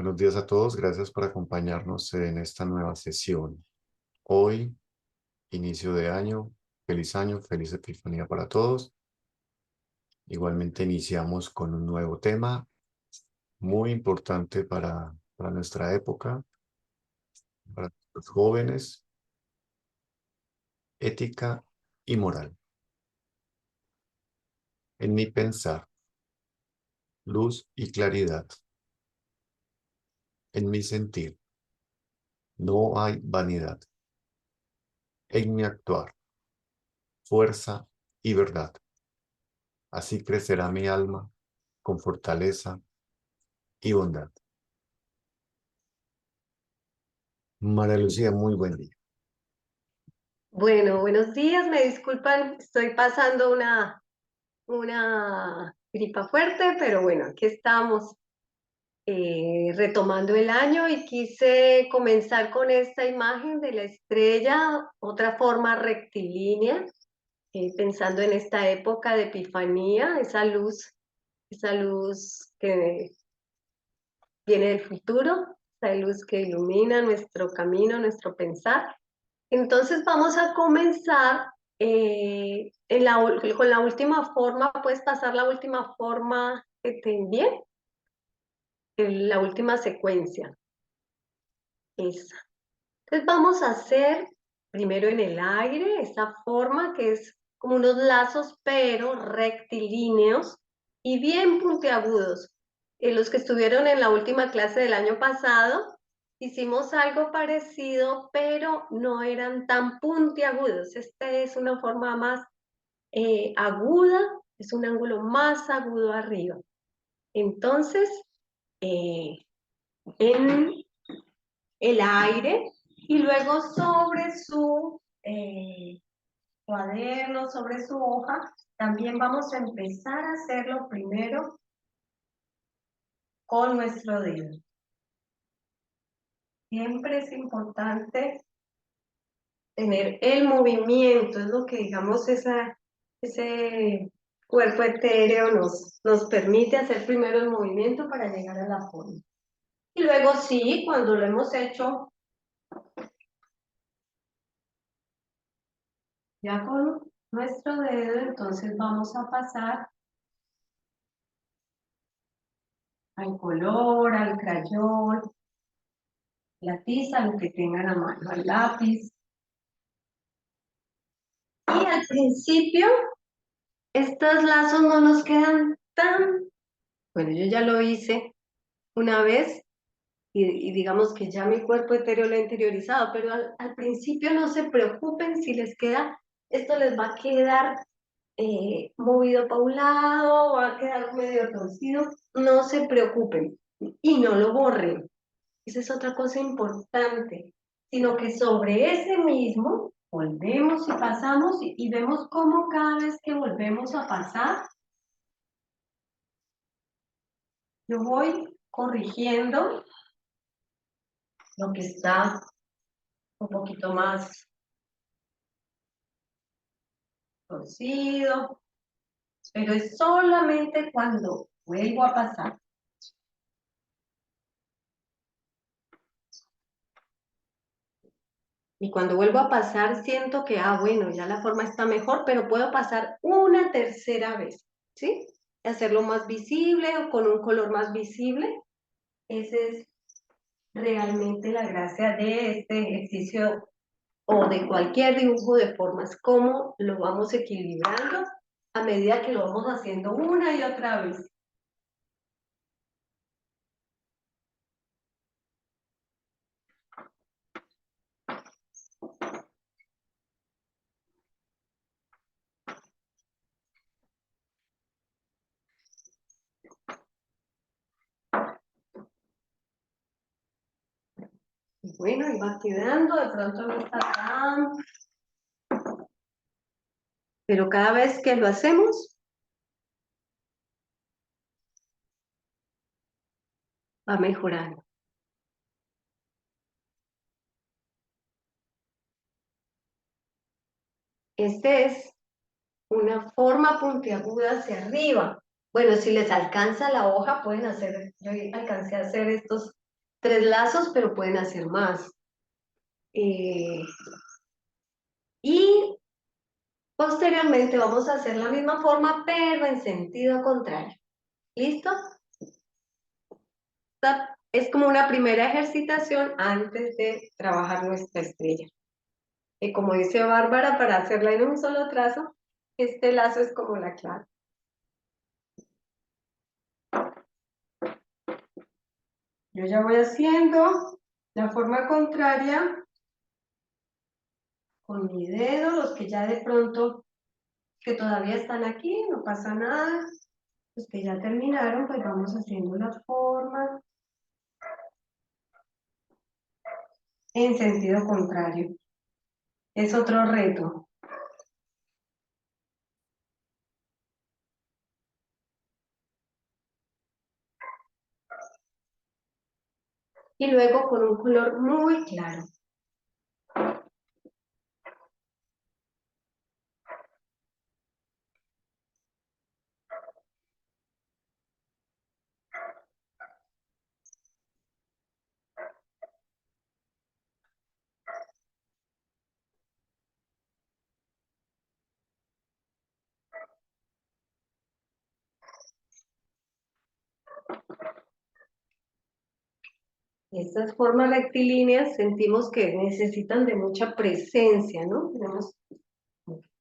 Buenos días a todos, gracias por acompañarnos en esta nueva sesión. Hoy, inicio de año, feliz Epifanía para todos. Igualmente iniciamos con un nuevo tema muy importante para nuestra época, para los jóvenes, ética y moral. En mi pensar, luz y claridad. En mi sentir, no hay vanidad. En mi actuar, fuerza y verdad. Así crecerá mi alma con fortaleza y bondad. María Lucía, muy buen día. Bueno, buenos días, me disculpan, estoy pasando una gripa fuerte, pero bueno, aquí estamos retomando el año y quise comenzar con esta imagen de la estrella, otra forma rectilínea, pensando en esta época de Epifanía, esa luz que viene del futuro, esa luz que ilumina nuestro camino, nuestro pensar. Entonces vamos a comenzar con la última forma. Puedes pasar la última forma que te envié, la última secuencia, esa. Entonces vamos a hacer primero en el aire esa forma que es como unos lazos pero rectilíneos y bien puntiagudos. Los que estuvieron en la última clase del año pasado hicimos algo parecido, pero no eran tan puntiagudos. Esta es una forma más aguda, es un ángulo más agudo arriba. Entonces, en el aire y luego sobre su cuaderno, sobre su hoja, también vamos a empezar a hacerlo primero con nuestro dedo. Siempre es importante tener el movimiento, es lo que digamos ese cuerpo etéreo nos permite hacer primero el movimiento para llegar a la forma. Y luego sí, cuando lo hemos hecho ya con nuestro dedo, entonces vamos a pasar al color, al crayón, la tiza, lo que tengan a mano, al lápiz. Y al principio, estos lazos no nos quedan tan... Bueno, yo ya lo hice una vez y digamos que ya mi cuerpo etéreo lo ha interiorizado, pero al principio no se preocupen si les queda, esto les va a quedar movido para un lado, va a quedar medio torcido, no se preocupen y no lo borren. Esa es otra cosa importante, sino que sobre ese mismo volvemos y pasamos y vemos cómo cada vez que volvemos a pasar, yo voy corrigiendo lo que está un poquito más torcido, pero es solamente cuando vuelvo a pasar. Y cuando vuelvo a pasar siento que, bueno, ya la forma está mejor, pero puedo pasar una tercera vez, ¿sí? Hacerlo más visible o con un color más visible. Esa es realmente la gracia de este ejercicio o de cualquier dibujo de formas, cómo lo vamos equilibrando a medida que lo vamos haciendo una y otra vez. Y bueno, y va quedando, de pronto no está tan... Pero cada vez que lo hacemos, va mejorando. Este es una forma puntiaguda hacia arriba. Bueno, si les alcanza la hoja, pueden hacer, yo alcancé a hacer estos 3 lazos, pero pueden hacer más. Y posteriormente vamos a hacer la misma forma, pero en sentido contrario. ¿Listo? Esta es como una primera ejercitación antes de trabajar nuestra estrella. Y como dice Bárbara, para hacerla en un solo trazo, este lazo es como la clave. Yo ya voy haciendo la forma contraria con mi dedo, los que ya de pronto, que todavía están aquí, no pasa nada. Los que ya terminaron, pues vamos haciendo la forma en sentido contrario. Es otro reto. Y luego con un color muy claro. Estas formas rectilíneas sentimos que necesitan de mucha presencia, ¿no? Tenemos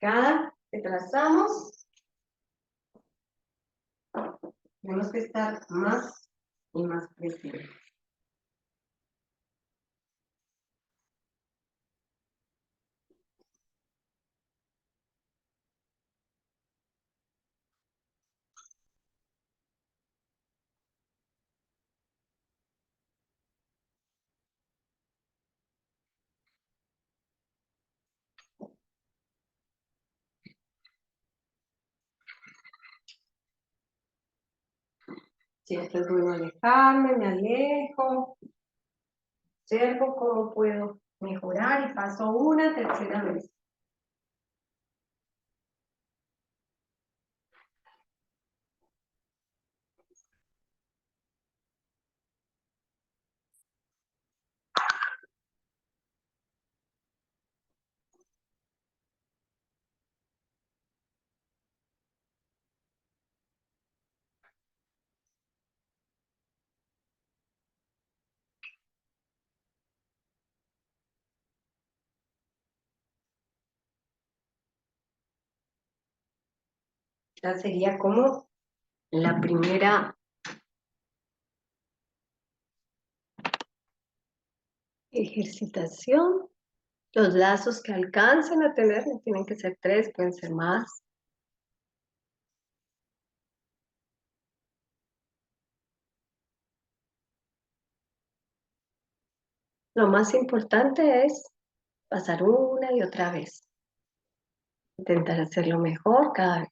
cada que trazamos, tenemos que estar más y más presentes. Siempre es bueno alejarme, me alejo, observo cómo puedo mejorar y paso una tercera vez. Ya sería como la primera ejercitación. Los lazos que alcancen a tener no tienen que ser 3, pueden ser más. Lo más importante es pasar una y otra vez. Intentar hacerlo mejor cada vez.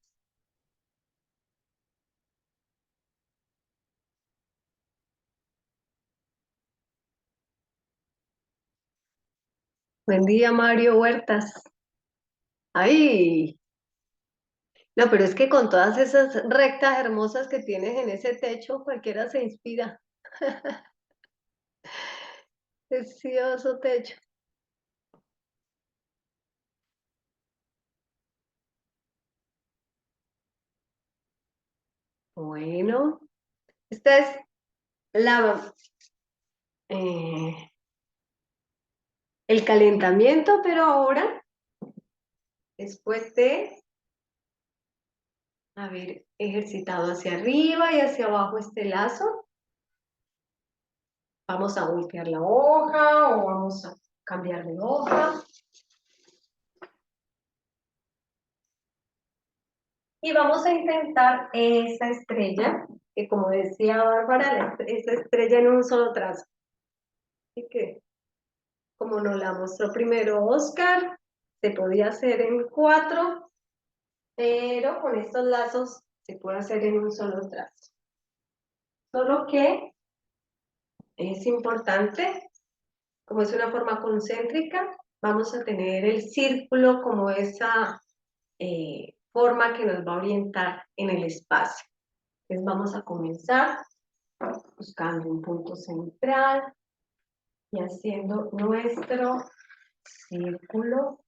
Buen día, Mario Huertas. ¡Ay! No, pero es que con todas esas rectas hermosas que tienes en ese techo, cualquiera se inspira. Precioso techo. Bueno, esta es la, el calentamiento, pero ahora, después de haber ejercitado hacia arriba y hacia abajo este lazo, vamos a voltear la hoja o vamos a cambiar de hoja. Y vamos a intentar esa estrella, que como decía Bárbara, esa estrella en un solo trazo. Así que, como nos la mostró primero Oscar, se podía hacer en 4, pero con estos lazos se puede hacer en un solo trazo. Solo que es importante, como es una forma concéntrica, vamos a tener el círculo como esa forma que nos va a orientar en el espacio. Entonces vamos a comenzar buscando un punto central. y haciendo nuestro círculo.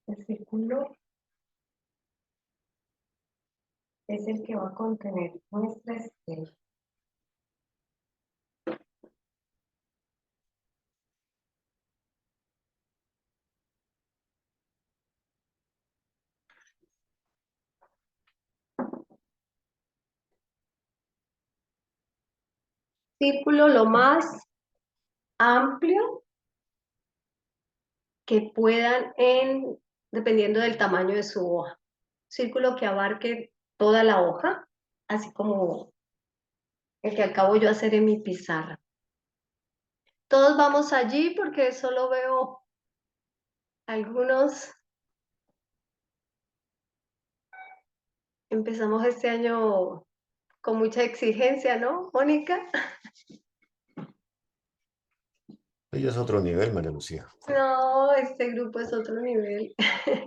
El círculo es el que va a contener nuestra estrella. Círculo lo más amplio que puedan dependiendo del tamaño de su hoja. Círculo que abarque toda la hoja, así como el que acabo yo de hacer en mi pizarra. Todos vamos allí porque solo veo algunos. Empezamos este año con mucha exigencia, ¿no, Mónica? Ella es otro nivel, María Lucía. No, este grupo es otro nivel.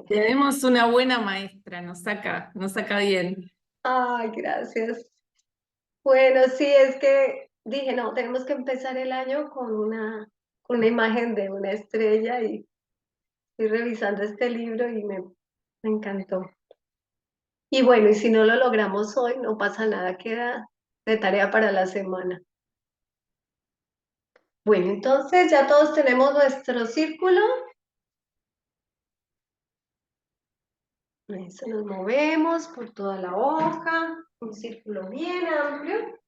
Tenemos una buena maestra, nos saca bien. Ay, gracias. Bueno, sí, es que dije, no, tenemos que empezar el año con una imagen de una estrella y estoy revisando este libro y me encantó. Y bueno, y si no lo logramos hoy, no pasa nada, queda de tarea para la semana. Bueno, entonces ya todos tenemos nuestro círculo. Eso, nos movemos por toda la hoja, un círculo bien amplio.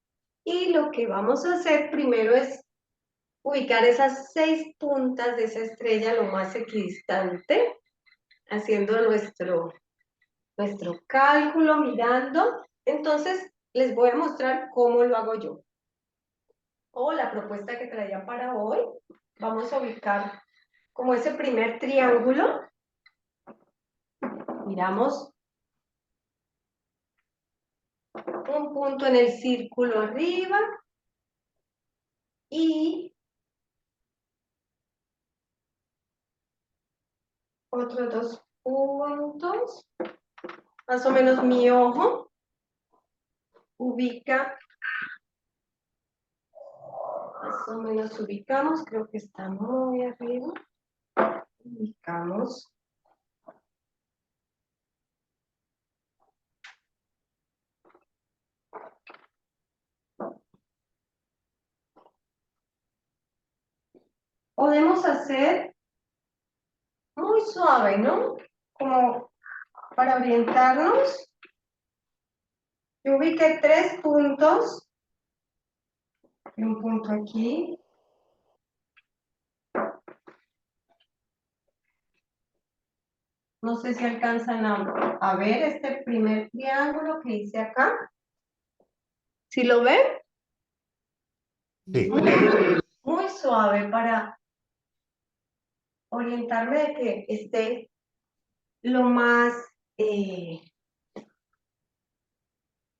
Y lo que vamos a hacer primero es ubicar esas 6 puntas de esa estrella lo más equidistante, haciendo nuestro cálculo, mirando. Entonces, les voy a mostrar cómo lo hago yo. O la propuesta que traía para hoy. Vamos a ubicar como ese primer triángulo. Miramos un punto en el círculo arriba y otros 2 puntos. Más o menos mi ojo ubica, más o menos ubicamos, creo que está muy arriba. Ubicamos. Podemos hacer muy suave, ¿no? Como para orientarnos. Yo ubiqué 3 puntos. Y un punto aquí. No sé si alcanzan a ver este primer triángulo que hice acá. ¿Sí lo ven? Sí, Muy suave para orientarme de que esté lo más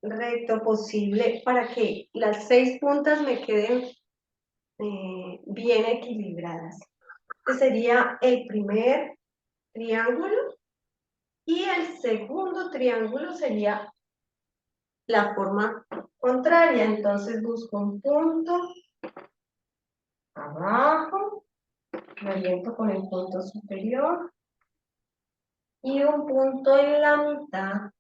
recto posible para que las 6 puntas me queden bien equilibradas. Este sería el primer triángulo y el segundo triángulo sería la forma contraria. Entonces busco un punto abajo, me oriento con el punto superior y un punto en la mitad.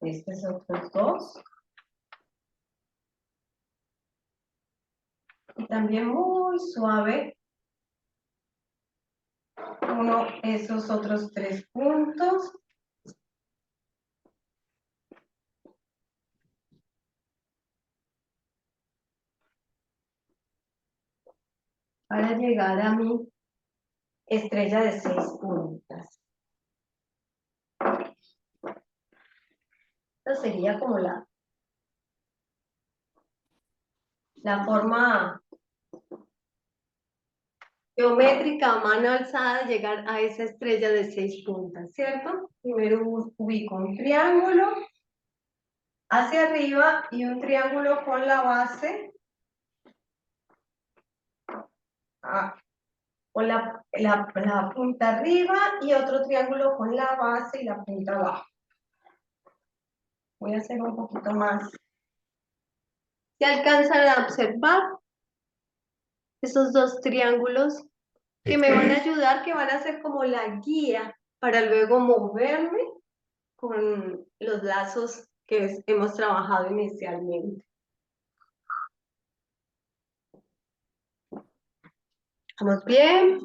Estos otros 2. Y también muy suave, esos otros 3 puntos. Para llegar a mi estrella de 6 puntas. Esta sería como la forma geométrica a mano alzada llegar a esa estrella de 6 puntas, ¿cierto? Primero ubico un triángulo hacia arriba y un triángulo con la base con la punta arriba y otro triángulo con la base y la punta abajo. Voy a hacer un poquito más. ¿Se alcanzan a observar esos dos triángulos que me van a ayudar, que van a ser como la guía para luego moverme con los lazos que hemos trabajado inicialmente? ¿Estamos bien?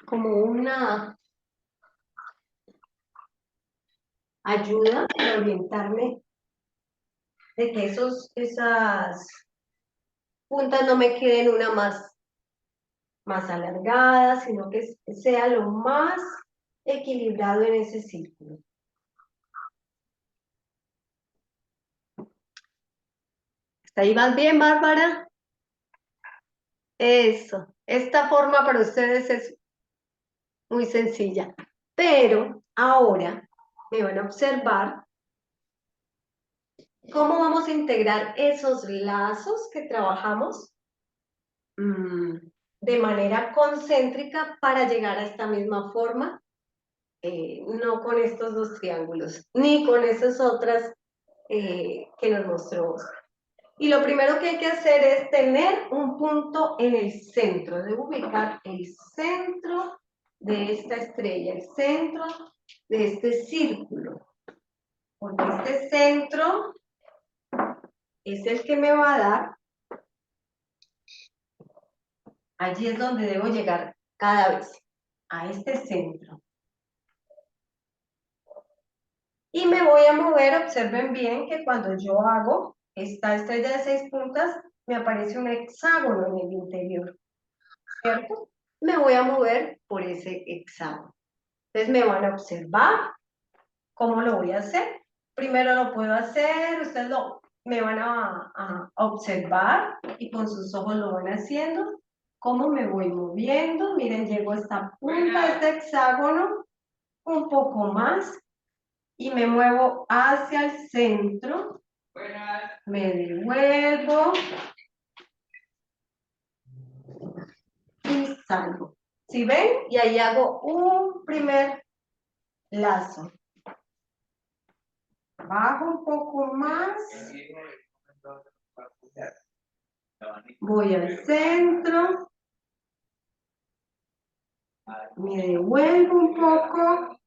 Como una ayuda para orientarme de que esas puntas no me queden una más alargada, sino que sea lo más equilibrado en ese círculo. ¿Hasta ahí vas bien, Bárbara? Eso. Esta forma para ustedes es muy sencilla, pero ahora me van a observar cómo vamos a integrar esos lazos que trabajamos de manera concéntrica para llegar a esta misma forma, no con estos dos triángulos, ni con esas otras que nos mostró Oscar. Y lo primero que hay que hacer es tener un punto en el centro, de ubicar el centro de esta estrella, el centro de este círculo, porque este centro es el que me va a dar, allí es donde debo llegar cada vez, a este centro. Y me voy a mover, observen bien que cuando yo hago esta estrella de 6 puntas, me aparece un hexágono en el interior, ¿cierto? Me voy a mover por ese hexágono. Entonces me van a observar cómo lo voy a hacer. Primero lo puedo hacer, ustedes me van a observar y con sus ojos lo van haciendo. Cómo me voy moviendo. Miren, llego a esta punta de este hexágono, un poco más, y me muevo hacia el centro. Me devuelvo y salgo. ¿Sí ven? Y ahí hago un primer lazo. Bajo un poco más. Voy al centro. Me devuelvo un poco,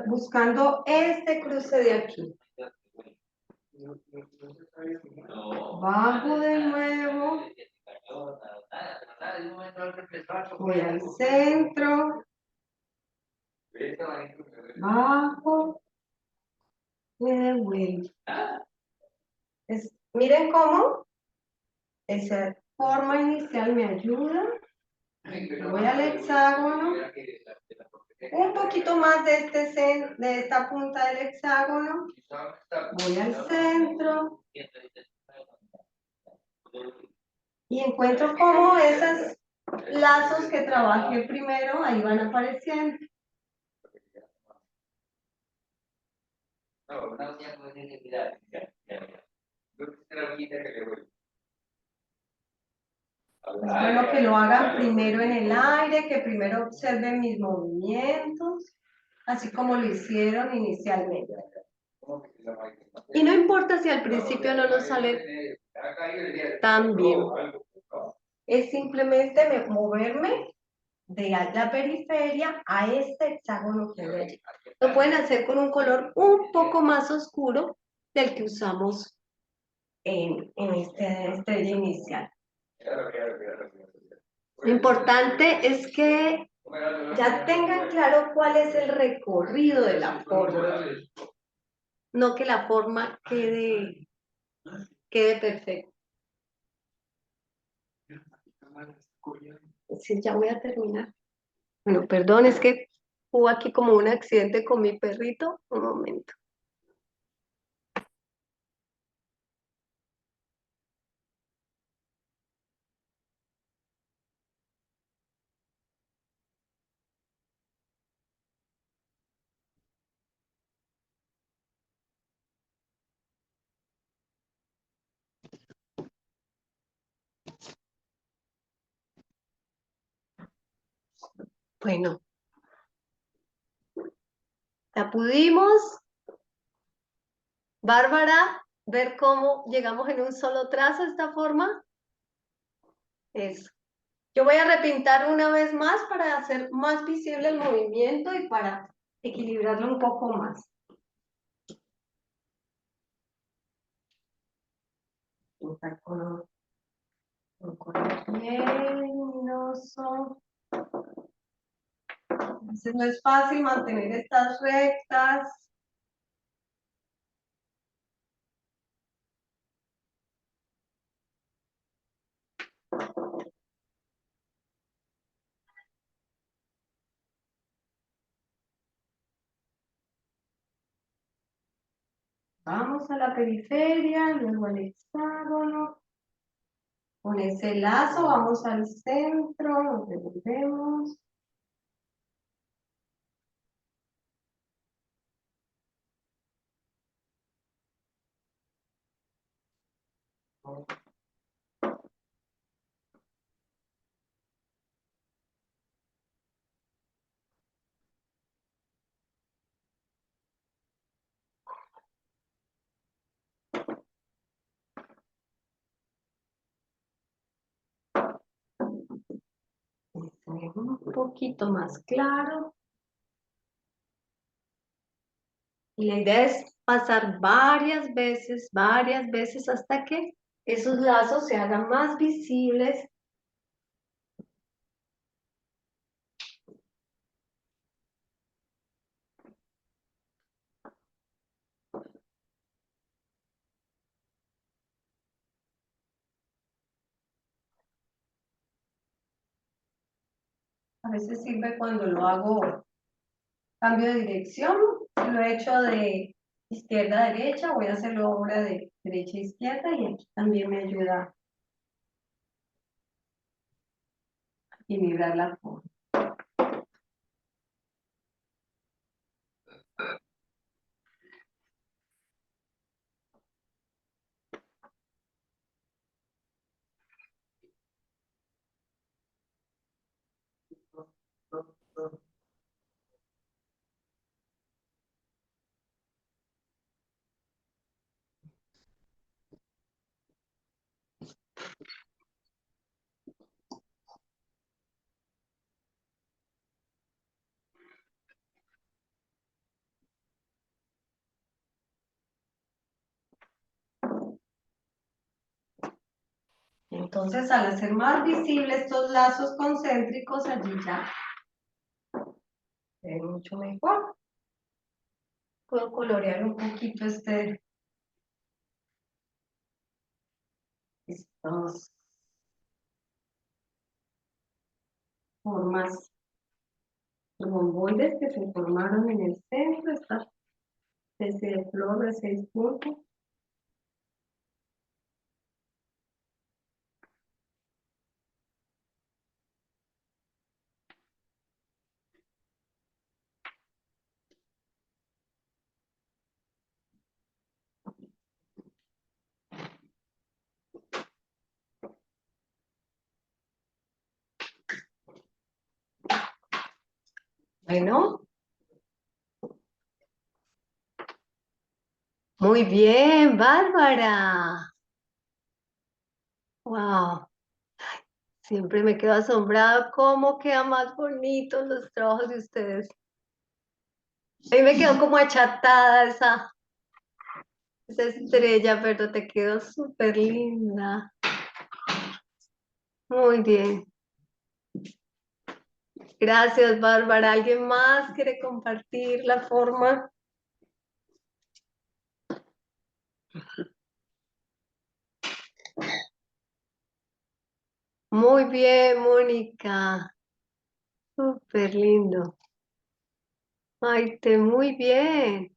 buscando este cruce de aquí. Bajo de nuevo. Voy al centro. Bajo. Me devuelvo. Miren cómo esa forma inicial me ayuda. Voy al hexágono. Un poquito más de esta punta del hexágono. Voy al centro. Y encuentro cómo esos lazos que trabajé primero ahí van apareciendo. Es bueno que lo hagan primero en el aire, que primero observen mis movimientos, así como lo hicieron inicialmente. Y no importa si al principio no nos sale tan bien. Es simplemente moverme de la periferia a este hexágono que hay allí. Lo pueden hacer con un color un poco más oscuro del que usamos en esta estrella inicial. Lo importante es que ya tengan claro cuál es el recorrido de la forma, no que la forma quede perfecta. Sí, ya voy a terminar. Bueno, perdón, es que hubo aquí como un accidente con mi perrito. Un momento. Bueno, ya pudimos, Bárbara, ver cómo llegamos en un solo trazo de esta forma. Eso. Yo voy a repintar una vez más para hacer más visible el movimiento y para equilibrarlo un poco más. Pintar con un color bien luminoso. A veces no es fácil mantener estas rectas. Vamos a la periferia, luego al hexágono. Con ese lazo vamos al centro, nos devolvemos. Un poquito más claro. Y la idea es pasar varias veces hasta que esos lazos se hagan más visibles. A veces sirve cuando lo hago cambio de dirección. Lo he hecho de izquierda a derecha, voy a hacerlo ahora de derecha a izquierda y aquí también me ayuda a equilibrar la forma. Entonces, al hacer más visibles estos lazos concéntricos, allí ya se ve mucho mejor. Puedo colorear un poquito estos formas romboides que se formaron en el centro, esta especie de flor de 6 puntos. Bueno, muy bien, Bárbara. Wow, siempre me quedo asombrada cómo quedan más bonitos los trabajos de ustedes. A mí me quedó como achatada esa estrella, pero te quedó súper linda. Muy bien. Gracias, Bárbara. ¿Alguien más quiere compartir la forma? Muy bien, Mónica. Súper lindo. Maite, muy bien.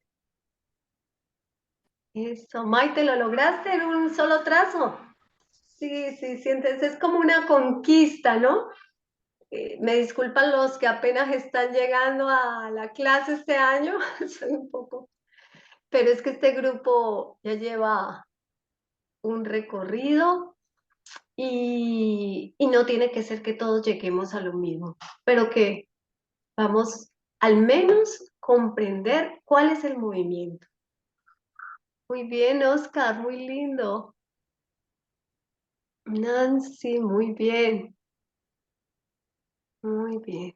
Eso, Maite, ¿lo lograste en un solo trazo? Sí, sí, sientes, es como una conquista, ¿no? Me disculpan los que apenas están llegando a la clase este año, soy un poco, pero es que este grupo ya lleva un recorrido y no tiene que ser que todos lleguemos a lo mismo, pero que Vamos al menos comprender cuál es el movimiento. Muy bien, Oscar, muy lindo. Nancy, muy bien. Muy bien.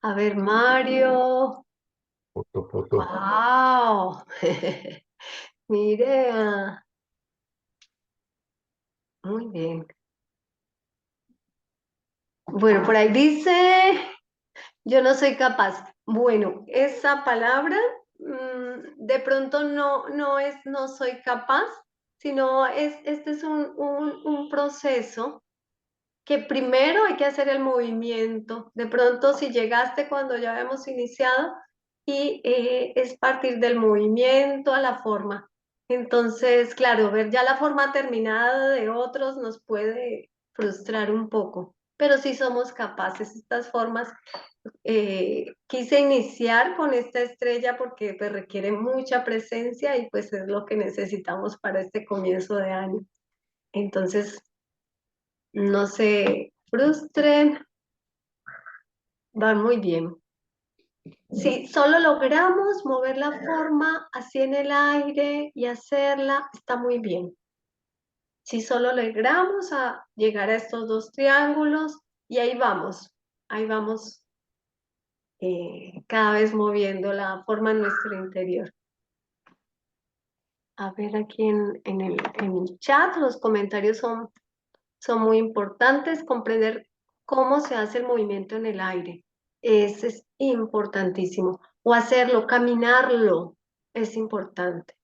A ver, Mario. Foto, foto. ¡Wow! Mire, muy bien. Bueno, por ahí dice, yo no soy capaz. Bueno, esa palabra de pronto no es no soy capaz, sino este es un proceso que primero hay que hacer el movimiento. De pronto, si llegaste cuando ya hemos iniciado, y es partir del movimiento a la forma. Entonces, claro, ver ya la forma terminada de otros nos puede frustrar un poco, pero sí somos capaces. Estas formas, quise iniciar con esta estrella porque pues, requiere mucha presencia y pues es lo que necesitamos para este comienzo de año. Entonces, no se frustren, van muy bien. Si solo logramos mover la forma así en el aire y hacerla, está muy bien. Si solo logramos a llegar a estos dos triángulos y ahí vamos cada vez moviendo la forma en nuestro interior. A ver aquí en el chat, los comentarios son muy importantes, comprender cómo se hace el movimiento en el aire. Es importantísimo. O hacerlo, caminarlo, es importante.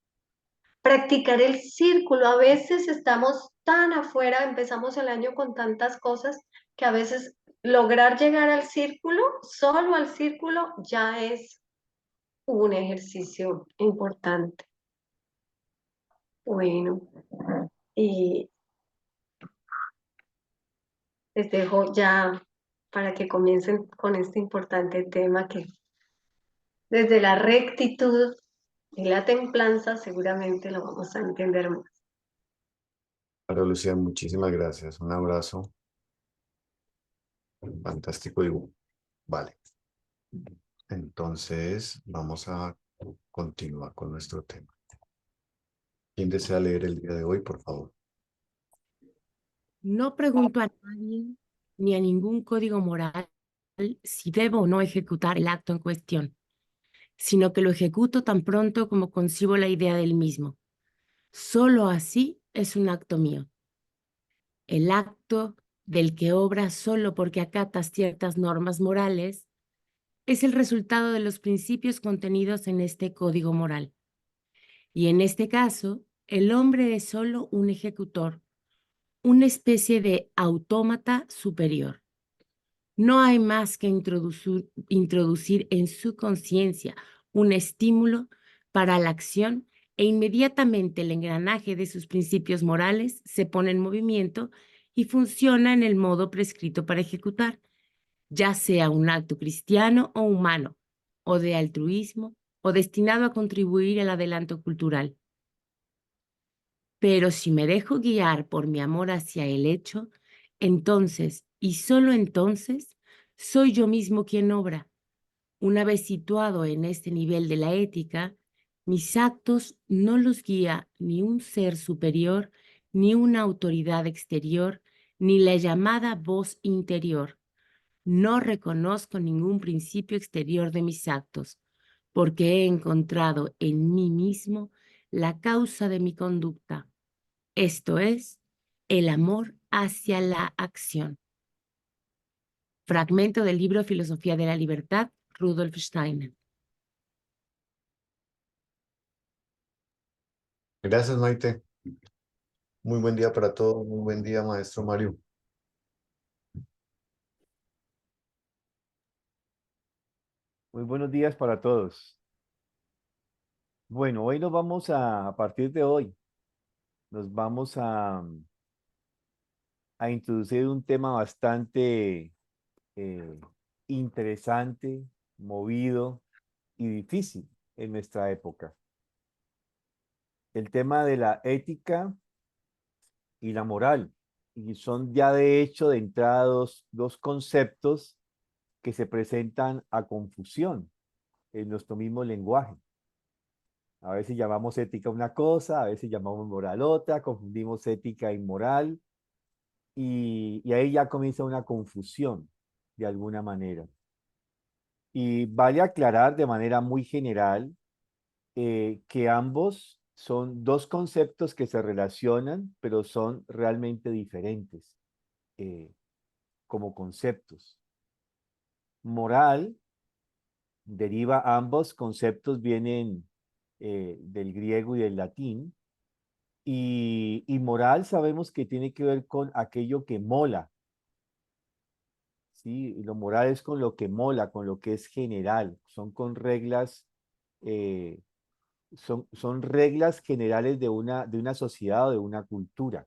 Practicar el círculo. A veces estamos tan afuera, empezamos el año con tantas cosas que a veces lograr llegar al círculo, solo al círculo, ya es un ejercicio importante. Bueno, y les dejo ya para que comiencen con este importante tema que desde la rectitud y la templanza seguramente lo vamos a entender más. María Lucía, muchísimas gracias. Un abrazo. Fantástico dibujo. Vale. Entonces, vamos a continuar con nuestro tema. ¿Quién desea leer el día de hoy, por favor? No pregunto a nadie ni a ningún código moral si debo o no ejecutar el acto en cuestión, sino que lo ejecuto tan pronto como concibo la idea del mismo. Solo así es un acto mío. El acto del que obra solo porque acatas ciertas normas morales es el resultado de los principios contenidos en este código moral. Y en este caso, el hombre es solo un ejecutor, una especie de autómata superior. No hay más que introducir en su conciencia un estímulo para la acción e inmediatamente el engranaje de sus principios morales se pone en movimiento y funciona en el modo prescrito para ejecutar, ya sea un acto cristiano o humano, o de altruismo, o destinado a contribuir al adelanto cultural. Pero si me dejo guiar por mi amor hacia el hecho, entonces, y solo entonces, soy yo mismo quien obra. Una vez situado en este nivel de la ética, mis actos no los guía ni un ser superior, ni una autoridad exterior, ni la llamada voz interior. No reconozco ningún principio exterior de mis actos, porque he encontrado en mí mismo la causa de mi conducta. Esto es, el amor hacia la acción. Fragmento del libro Filosofía de la Libertad, Rudolf Steiner. Gracias, Maite. Muy buen día para todos. Muy buen día, maestro Mario. Muy buenos días para todos. Bueno, hoy a partir de hoy, nos vamos a introducir un tema bastante eh, interesante, movido y difícil en nuestra época. El tema de la ética y la moral y son ya de hecho de entrada dos conceptos que se presentan a confusión en nuestro mismo lenguaje. A veces llamamos ética una cosa, a veces llamamos moral otra, confundimos ética y moral, y ahí ya comienza una confusión de alguna manera. Y vale aclarar de manera muy general que ambos son dos conceptos que se relacionan, pero son realmente diferentes como conceptos. Moral deriva, ambos conceptos vienen del griego y del latín, y moral sabemos que tiene que ver con aquello que mola, ¿sí? Y lo moral es con lo que mola, con lo que es general, son con reglas, eh, son reglas generales de una sociedad o de una cultura.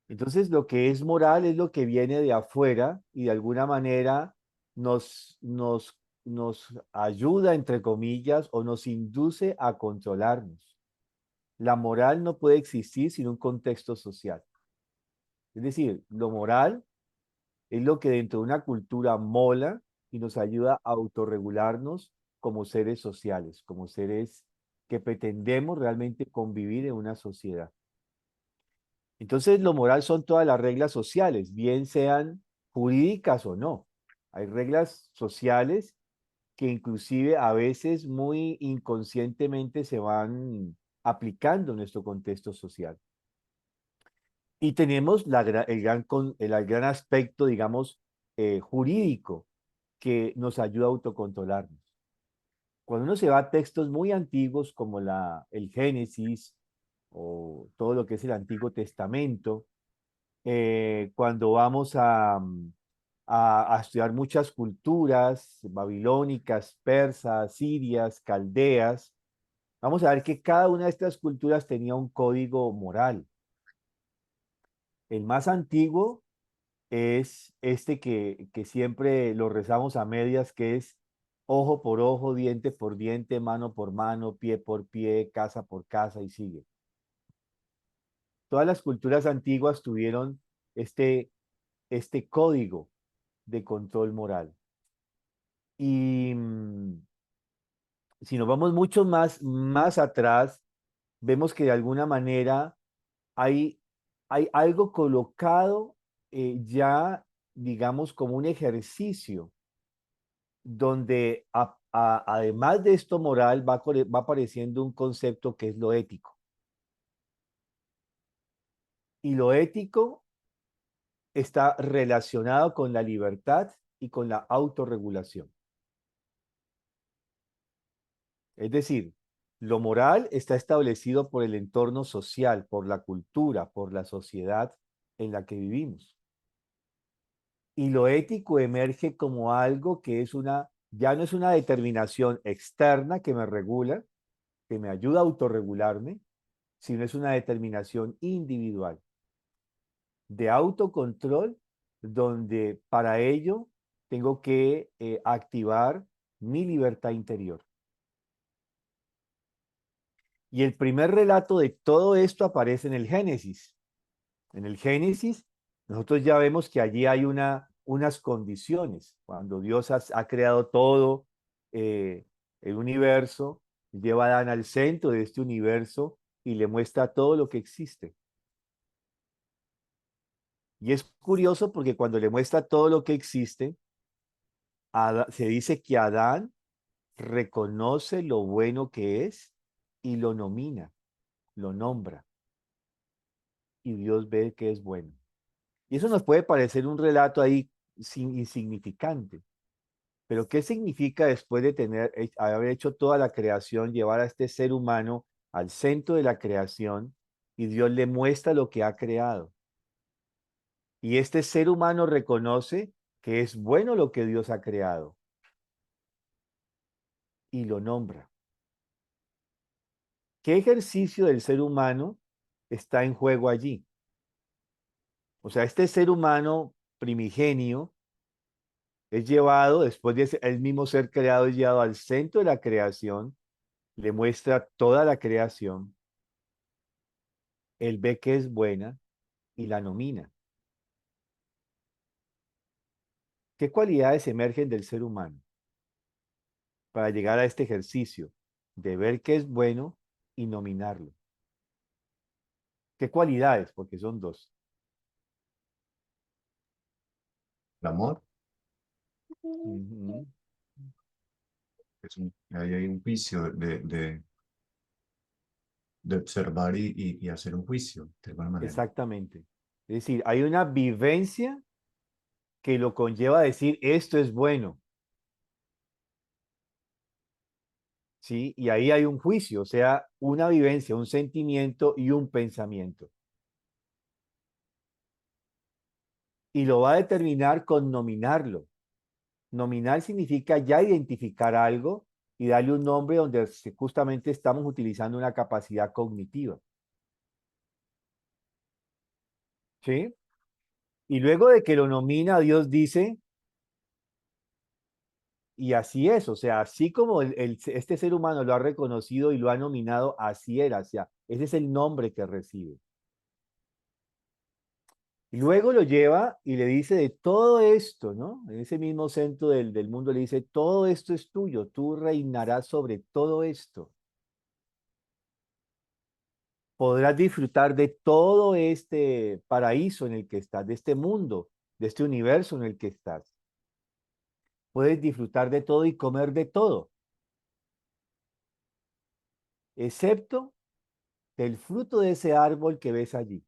Entonces, lo que es moral es lo que viene de afuera y de alguna manera nos ayuda, entre comillas, o nos induce a controlarnos. La moral no puede existir sin un contexto social. Es decir, lo moral es lo que dentro de una cultura mola y nos ayuda a autorregularnos como seres sociales, como seres que pretendemos realmente convivir en una sociedad. Entonces, lo moral son todas las reglas sociales, bien sean jurídicas o no. Hay reglas sociales que inclusive a veces muy inconscientemente se van aplicando en nuestro contexto social. Y tenemos el gran aspecto, digamos, jurídico que nos ayuda a autocontrolarnos. Cuando uno se va a textos muy antiguos como el Génesis o todo lo que es el Antiguo Testamento, cuando vamos a estudiar muchas culturas babilónicas, persas, sirias, caldeas, vamos a ver que cada una de estas culturas tenía un código moral. El más antiguo es este que siempre lo rezamos a medias, que es ojo por ojo, diente por diente, mano por mano, pie por pie, casa por casa y sigue. Todas las culturas antiguas tuvieron este código de control moral. Y si nos vamos mucho más atrás, vemos que de alguna manera hay, hay algo colocado ya, digamos, como un ejercicio donde además de esto moral va apareciendo un concepto que es lo ético. Y lo ético está relacionado con la libertad y con la autorregulación. Es decir, lo moral está establecido por el entorno social, por la cultura, por la sociedad en la que vivimos. Y lo ético emerge como algo que ya no es una determinación externa que me regula, que me ayuda a autorregularme, sino es una determinación individual de autocontrol, donde para ello tengo que activar mi libertad interior. Y el primer relato de todo esto aparece en el Génesis. En el Génesis, nosotros ya vemos que allí hay unas condiciones. Cuando Dios ha creado todo el universo, lleva a Adán al centro de este universo y le muestra todo lo que existe. Y es curioso porque cuando le muestra todo lo que existe, se dice que Adán reconoce lo bueno que es y lo nomina, lo nombra. Y Dios ve que es bueno. Y eso nos puede parecer un relato ahí insignificante. Pero ¿qué significa después de haber hecho toda la creación, llevar a este ser humano al centro de la creación y Dios le muestra lo que ha creado? Y este ser humano reconoce que es bueno lo que Dios ha creado y lo nombra. ¿Qué ejercicio del ser humano está en juego allí? O sea, este ser humano primigenio es llevado, después de el mismo ser creado, es llevado al centro de la creación, le muestra toda la creación, él ve que es buena y la nomina. ¿Qué cualidades emergen del ser humano para llegar a este ejercicio de ver qué es bueno y nominarlo? ¿Qué cualidades? Porque son dos. El amor, Ujú. ahí hay un juicio de observar y hacer un juicio, de alguna manera. Exactamente. Es decir, hay una vivencia que lo conlleva a decir esto es bueno, ¿sí? Y ahí hay un juicio, o sea, una vivencia, un sentimiento y un pensamiento. Y lo va a determinar con nominarlo. Nominar significa ya identificar algo y darle un nombre donde justamente estamos utilizando una capacidad cognitiva, ¿sí? Y luego de que lo nomina, Dios dice, y así es, o sea, así como este ser humano lo ha reconocido y lo ha nominado, así era, o sea, ese es el nombre que recibe. Y luego lo lleva y le dice de todo esto, ¿no? En ese mismo centro del mundo le dice, todo esto es tuyo, tú reinarás sobre todo esto. Podrás disfrutar de todo este paraíso en el que estás, de este mundo, de este universo en el que estás. Puedes disfrutar de todo y comer de todo, excepto del fruto de ese árbol que ves allí.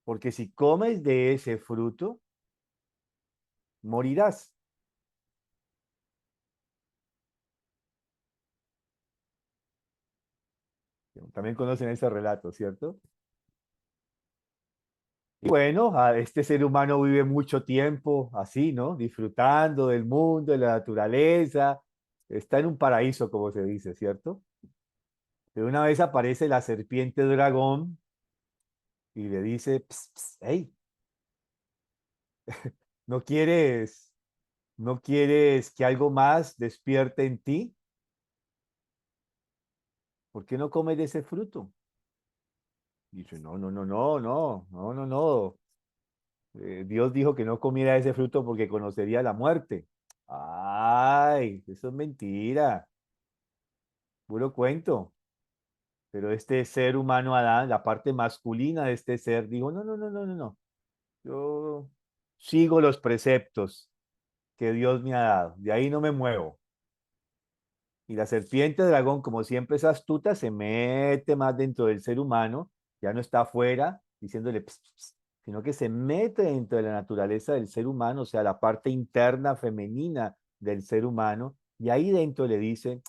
Porque si comes de ese fruto, morirás. También conocen ese relato, ¿cierto? Y bueno, este ser humano vive mucho tiempo así, ¿no? Disfrutando del mundo, de la naturaleza. Está en un paraíso, como se dice, ¿cierto? De una vez aparece la serpiente dragón y le dice, "Ps, ps, hey, ¿no quieres, no quieres que algo más despierte en ti? ¿Por qué no comes de ese fruto?" Y dice, no, no, no, no, no, no, no, no. Dios dijo que no comiera de ese fruto porque conocería la muerte. Ay, eso es mentira, puro cuento. Pero este ser humano Adán, la parte masculina de este ser, dijo, no, no, no, no, no, no. Yo sigo los preceptos que Dios me ha dado. De ahí no me muevo. Y la serpiente dragón, como siempre es astuta, se mete más dentro del ser humano, ya no está afuera diciéndole, "Ps, ps, ps", sino que se mete dentro de la naturaleza del ser humano, o sea, la parte interna femenina del ser humano, y ahí dentro le dice,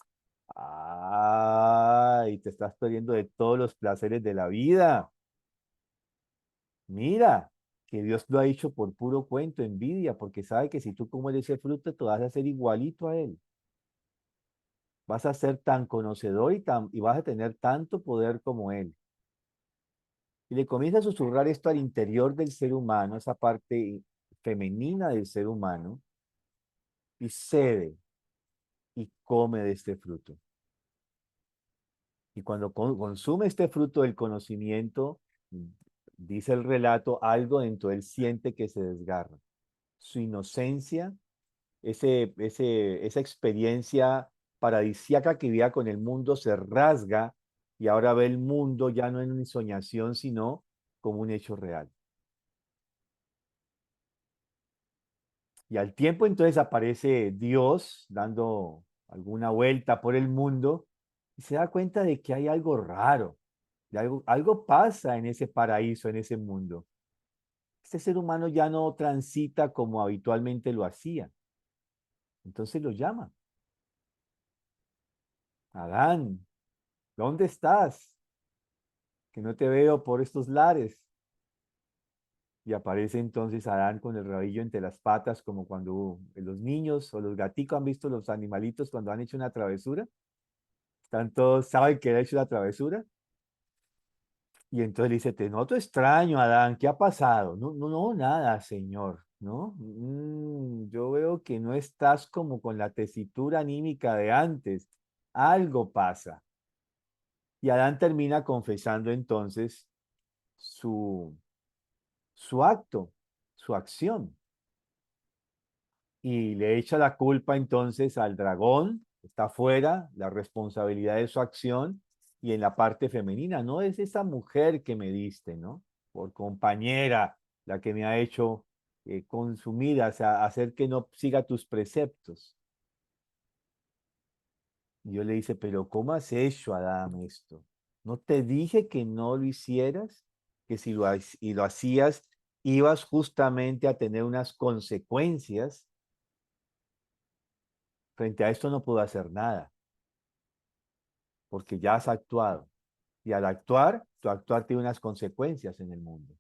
ay, te estás perdiendo de todos los placeres de la vida. Mira, que Dios lo ha hecho por puro cuento, envidia, porque sabe que si tú comes ese fruto, te vas a hacer igualito a Él. Vas a ser tan conocedor y vas a tener tanto poder como Él. Y le comienza a susurrar esto al interior del ser humano, esa parte femenina del ser humano, y cede y come de este fruto. Y cuando consume este fruto del conocimiento, dice el relato, algo dentro de él siente que se desgarra. Su inocencia, esa experiencia paradisíaca que vivía con el mundo se rasga y ahora ve el mundo ya no en una soñación, sino como un hecho real. Y al tiempo entonces aparece Dios dando alguna vuelta por el mundo y se da cuenta de que hay algo raro, de algo pasa en ese paraíso, en ese mundo. Este ser humano ya no transita como habitualmente lo hacía. Entonces lo llama. Adán, ¿dónde estás? Que no te veo por estos lares. Y aparece entonces Adán con el rabillo entre las patas, como cuando los niños o los gaticos han visto los animalitos cuando han hecho una travesura. Están todos, saben que han hecho la travesura. Y entonces le dice, te noto extraño, Adán, ¿qué ha pasado? No, no, no, nada, señor, ¿no? Yo veo que no estás como con la tesitura anímica de antes. Algo pasa. Y Adán termina confesando entonces su acto, su acción. Y le echa la culpa entonces al dragón, está afuera, la responsabilidad de su acción, y en la parte femenina, no es esa mujer que me diste, ¿no? Por compañera, la que me ha hecho consumir, o sea, hacer que no siga tus preceptos. Y yo le dice, pero ¿cómo has hecho, Adán, esto? ¿No te dije que no lo hicieras? Que si y lo hacías, ibas justamente a tener unas consecuencias. Frente a esto no puedo hacer nada, porque ya has actuado. Y al actuar, tu actuar tiene unas consecuencias en el mundo.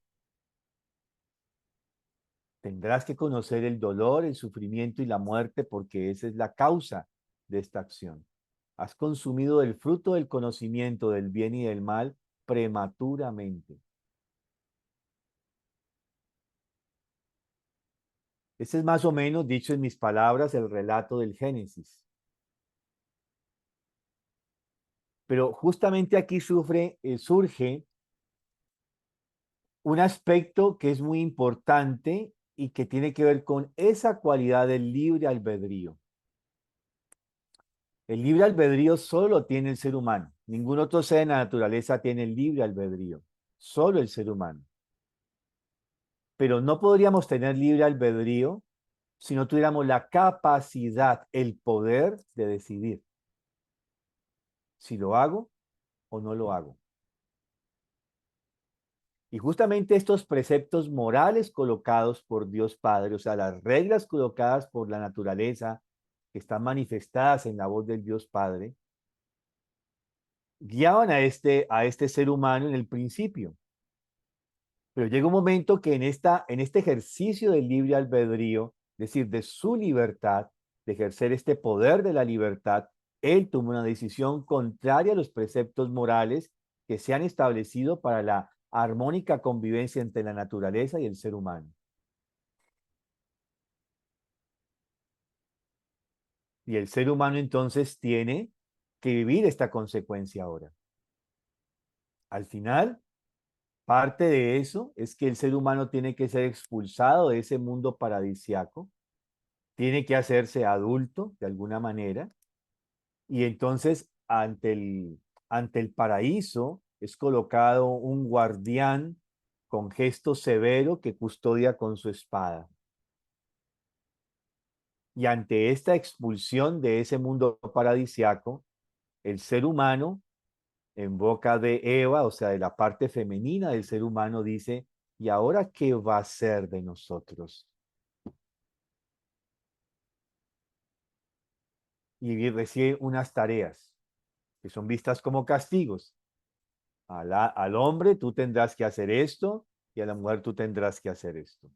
Tendrás que conocer el dolor, el sufrimiento y la muerte, porque esa es la causa de esta acción. Has consumido el fruto del conocimiento del bien y del mal prematuramente. Ese es más o menos, dicho en mis palabras, el relato del Génesis. Pero justamente aquí surge un aspecto que es muy importante y que tiene que ver con esa cualidad del libre albedrío. El libre albedrío solo lo tiene el ser humano. Ningún otro ser en la naturaleza tiene el libre albedrío. Solo el ser humano. Pero no podríamos tener libre albedrío si no tuviéramos la capacidad, el poder de decidir si lo hago o no lo hago. Y justamente estos preceptos morales colocados por Dios Padre, o sea, las reglas colocadas por la naturaleza, que están manifestadas en la voz del Dios Padre, guiaban a este ser humano en el principio. Pero llega un momento que en este ejercicio del libre albedrío, es decir, de su libertad, de ejercer este poder de la libertad, él tomó una decisión contraria a los preceptos morales que se han establecido para la armónica convivencia entre la naturaleza y el ser humano. Y el ser humano entonces tiene que vivir esta consecuencia ahora. Al final, parte de eso es que el ser humano tiene que ser expulsado de ese mundo paradisiaco, tiene que hacerse adulto de alguna manera, y entonces ante el paraíso es colocado un guardián con gesto severo que custodia con su espada. Y ante esta expulsión de ese mundo paradisiaco, el ser humano, en boca de Eva, o sea, de la parte femenina del ser humano, dice, ¿y ahora qué va a ser de nosotros? Y recibe unas tareas que son vistas como castigos. Al hombre tú tendrás que hacer esto y a la mujer tú tendrás que hacer esto.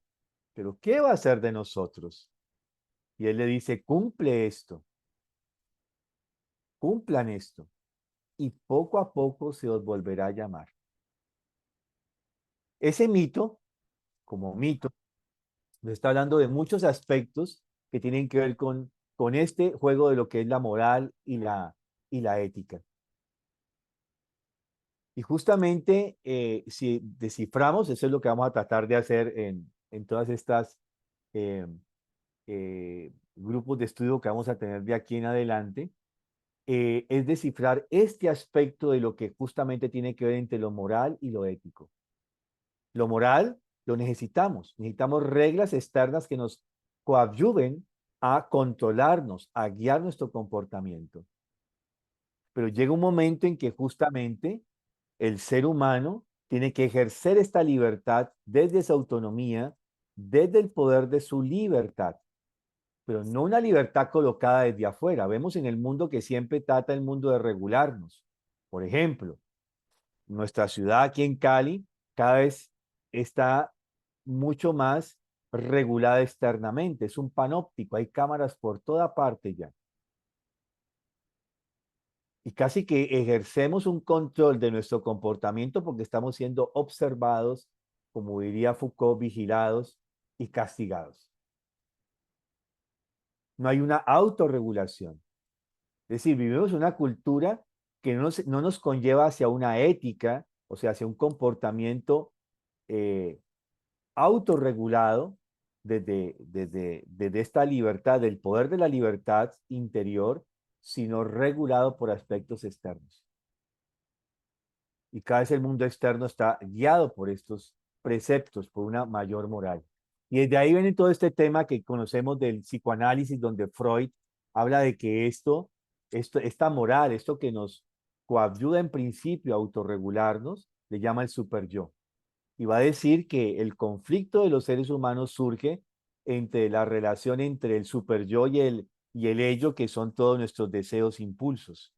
Pero ¿qué va a ser de nosotros? Y él le dice, cumple esto, cumplan esto, y poco a poco se os volverá a llamar. Ese mito, como mito, nos está hablando de muchos aspectos que tienen que ver con este juego de lo que es la moral y la ética. Y justamente si desciframos, eso es lo que vamos a tratar de hacer en todas estas eh, grupos de estudio que vamos a tener de aquí en adelante, es descifrar este aspecto de lo que justamente tiene que ver entre lo moral y lo ético. Lo moral lo necesitamos reglas externas que nos coadyuven a controlarnos, a guiar nuestro comportamiento. Pero llega un momento en que justamente el ser humano tiene que ejercer esta libertad desde su autonomía, desde el poder de su libertad, pero no una libertad colocada desde afuera. Vemos en el mundo que siempre trata el mundo de regularnos. Por ejemplo, nuestra ciudad aquí en Cali cada vez está mucho más regulada externamente. Es un panóptico, hay cámaras por toda parte ya. Y casi que ejercemos un control de nuestro comportamiento porque estamos siendo observados, como diría Foucault, vigilados y castigados. No hay una autorregulación. Es decir, vivimos una cultura que no nos conlleva hacia una ética, o sea, hacia un comportamiento autorregulado desde esta libertad, del poder de la libertad interior, sino regulado por aspectos externos. Y cada vez el mundo externo está guiado por estos preceptos, por una mayor moral. Y desde ahí viene todo este tema que conocemos del psicoanálisis, donde Freud habla de que esta moral, esto que nos coayuda en principio a autorregularnos, le llama el superyo. Y va a decir que el conflicto de los seres humanos surge entre la relación entre el superyo y el ello, que son todos nuestros deseos, impulsos,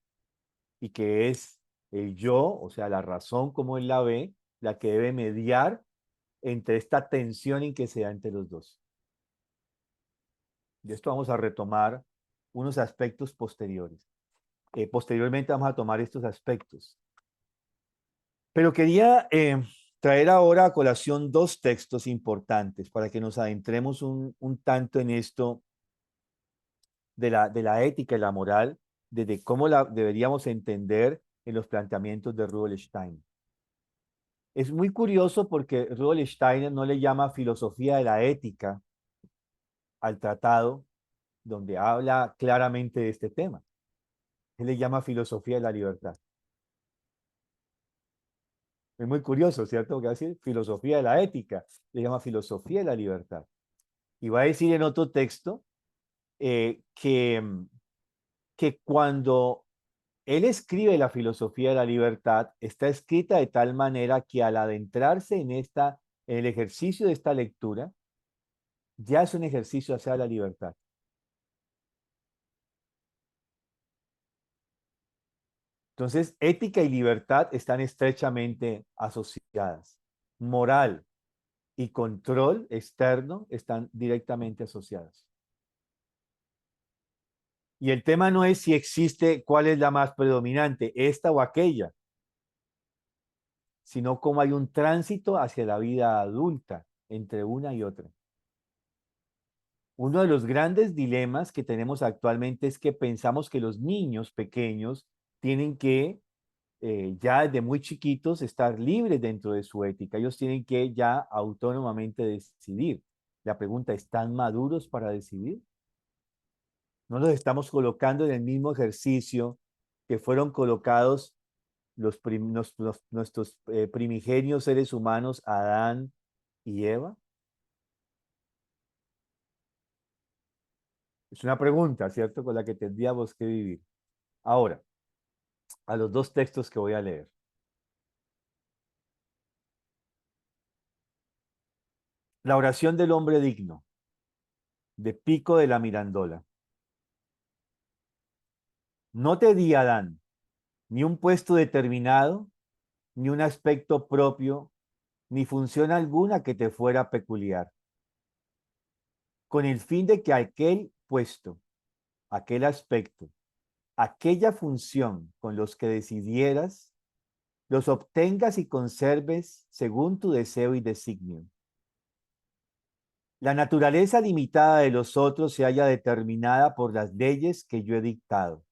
y que es el yo, o sea, la razón como él la ve, la que debe mediar entre esta tensión en que se da entre los dos. De esto vamos a retomar unos aspectos posteriores. Posteriormente vamos a tomar estos aspectos. Pero quería traer ahora a colación dos textos importantes para que nos adentremos un tanto en esto de la ética y la moral, desde cómo la deberíamos entender en los planteamientos de Rudolf Steiner. Es muy curioso porque Rudolf Steiner no le llama filosofía de la ética al tratado donde habla claramente de este tema. Él le llama filosofía de la libertad. Es muy curioso, ¿cierto? Porque va a decir filosofía de la ética, le llama filosofía de la libertad. Y va a decir en otro texto que cuando él escribe la filosofía de la libertad, está escrita de tal manera que al adentrarse en el ejercicio de esta lectura, ya es un ejercicio hacia la libertad. Entonces, ética y libertad están estrechamente asociadas. Moral y control externo están directamente asociados. Y el tema no es si existe cuál es la más predominante, esta o aquella, sino cómo hay un tránsito hacia la vida adulta entre una y otra. Uno de los grandes dilemas que tenemos actualmente es que pensamos que los niños pequeños tienen que ya desde muy chiquitos estar libres dentro de su ética. Ellos tienen que ya autónomamente decidir. La pregunta, ¿están maduros para decidir? No los estamos colocando en el mismo ejercicio que fueron colocados nuestros primigenios seres humanos, Adán y Eva. Es una pregunta, ¿cierto? Con la que tendríamos que vivir. Ahora, a los dos textos que voy a leer. La oración del hombre digno, de Pico de la Mirandola. No te di, Adán, ni un puesto determinado, ni un aspecto propio, ni función alguna que te fuera peculiar, con el fin de que aquel puesto, aquel aspecto, aquella función con los que decidieras, los obtengas y conserves según tu deseo y designio. La naturaleza limitada de los otros se halla determinada por las leyes que yo he dictado.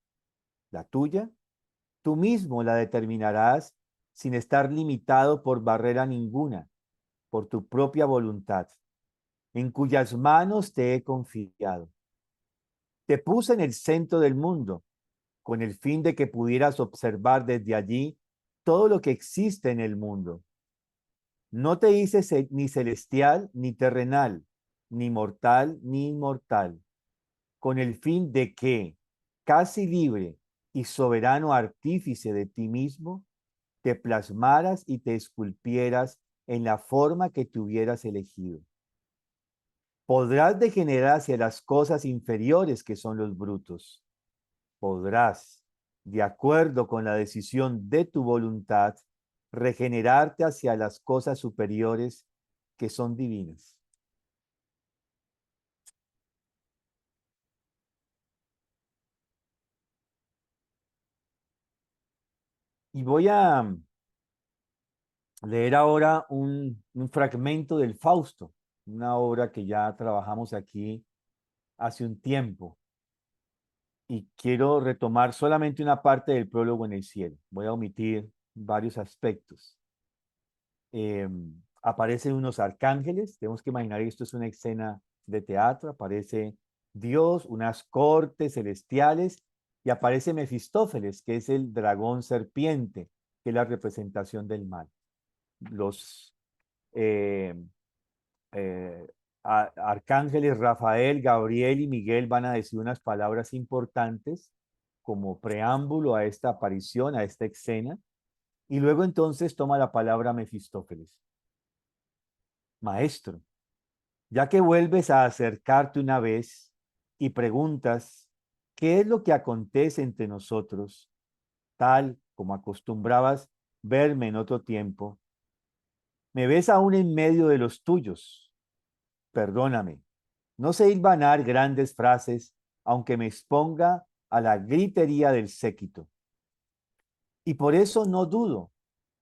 La tuya, tú mismo la determinarás sin estar limitado por barrera ninguna, por tu propia voluntad, en cuyas manos te he confiado. Te puse en el centro del mundo, con el fin de que pudieras observar desde allí todo lo que existe en el mundo. No te hice ni celestial ni terrenal, ni mortal ni inmortal, con el fin de que, casi libre y soberano artífice de ti mismo, te plasmaras y te esculpieras en la forma que te hubieras elegido. Podrás degenerar hacia las cosas inferiores que son los brutos. Podrás, de acuerdo con la decisión de tu voluntad, regenerarte hacia las cosas superiores que son divinas. Y voy a leer ahora un fragmento del Fausto, una obra que ya trabajamos aquí hace un tiempo. y quiero retomar solamente una parte del prólogo en el cielo. Voy a omitir varios aspectos. Aparecen unos arcángeles, tenemos que imaginar que esto es una escena de teatro, aparece Dios, unas cortes celestiales, y aparece Mefistófeles, que es el dragón serpiente, que es la representación del mal. Los eh, eh, arcángeles Rafael, Gabriel y Miguel van a decir unas palabras importantes como preámbulo a esta aparición, a esta escena, y luego entonces toma la palabra Mefistófeles. Maestro, ya que vuelves a acercarte una vez y preguntas, ¿qué es lo que acontece entre nosotros, tal como acostumbrabas verme en otro tiempo? Me ves aún en medio de los tuyos. Perdóname, no sé hilvanar grandes frases, aunque me exponga a la gritería del séquito. Y por eso no dudo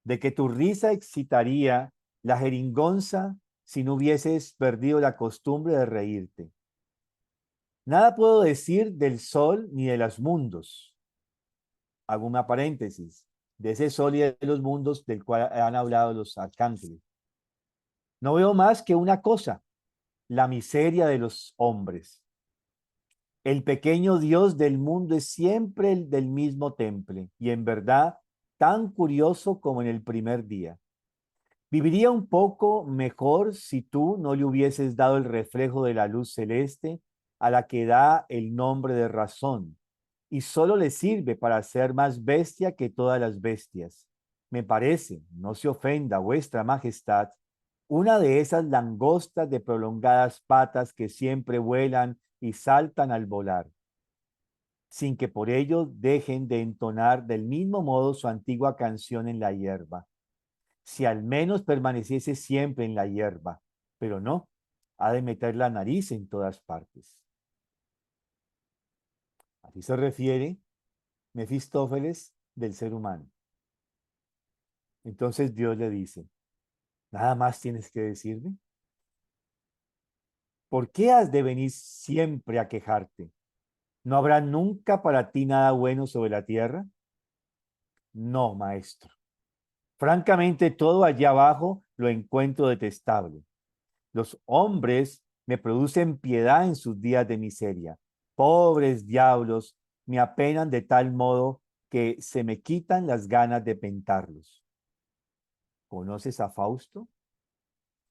de que tu risa excitaría la jeringonza si no hubieses perdido la costumbre de reírte. Nada puedo decir del sol ni de los mundos. Hago una paréntesis, de ese sol y de los mundos del cual han hablado los arcángeles. No veo más que una cosa, la miseria de los hombres. El pequeño Dios del mundo es siempre el del mismo temple y en verdad tan curioso como en el primer día. Viviría un poco mejor si tú no le hubieses dado el reflejo de la luz celeste a la que da el nombre de razón y solo le sirve para ser más bestia que todas las bestias. Me parece, no se ofenda vuestra majestad, una de esas langostas de prolongadas patas que siempre vuelan y saltan al volar, sin que por ello dejen de entonar del mismo modo su antigua canción en la hierba. Si al menos permaneciese siempre en la hierba, pero no, ha de meter la nariz en todas partes. Así se refiere Mefistófeles del ser humano. Entonces Dios le dice, ¿nada más tienes que decirme? ¿Por qué has de venir siempre a quejarte? ¿No habrá nunca para ti nada bueno sobre la tierra? No, maestro. Francamente, todo allá abajo lo encuentro detestable. Los hombres me producen piedad en sus días de miseria. Pobres diablos, me apenan de tal modo que se me quitan las ganas de pentarlos. ¿Conoces a Fausto,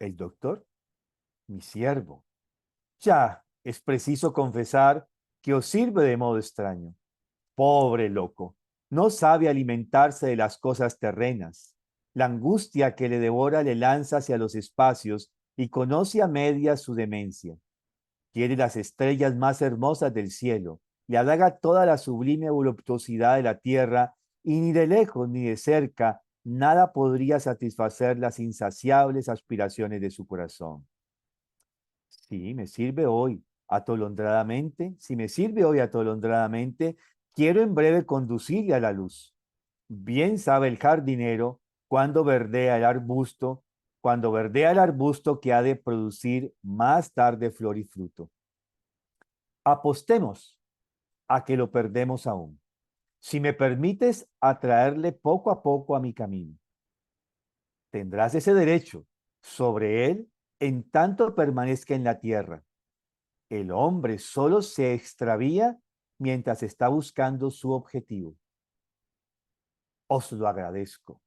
el doctor? Mi siervo. Ya, es preciso confesar que os sirve de modo extraño. Pobre loco, no sabe alimentarse de las cosas terrenas. La angustia que le devora le lanza hacia los espacios y conoce a medias su demencia. Quiere las estrellas más hermosas del cielo, le halaga toda la sublime voluptuosidad de la tierra y ni de lejos ni de cerca nada podría satisfacer las insaciables aspiraciones de su corazón. Sí, me sirve hoy atolondradamente, si me sirve hoy atolondradamente, quiero en breve conducirle a la luz. Bien sabe el jardinero cuando verdea el arbusto que ha de producir más tarde flor y fruto. Apostemos a que lo perdemos aún. Si me permites atraerle poco a poco a mi camino, tendrás ese derecho sobre él en tanto permanezca en la tierra. El hombre solo se extravía mientras está buscando su objetivo. Os lo agradezco,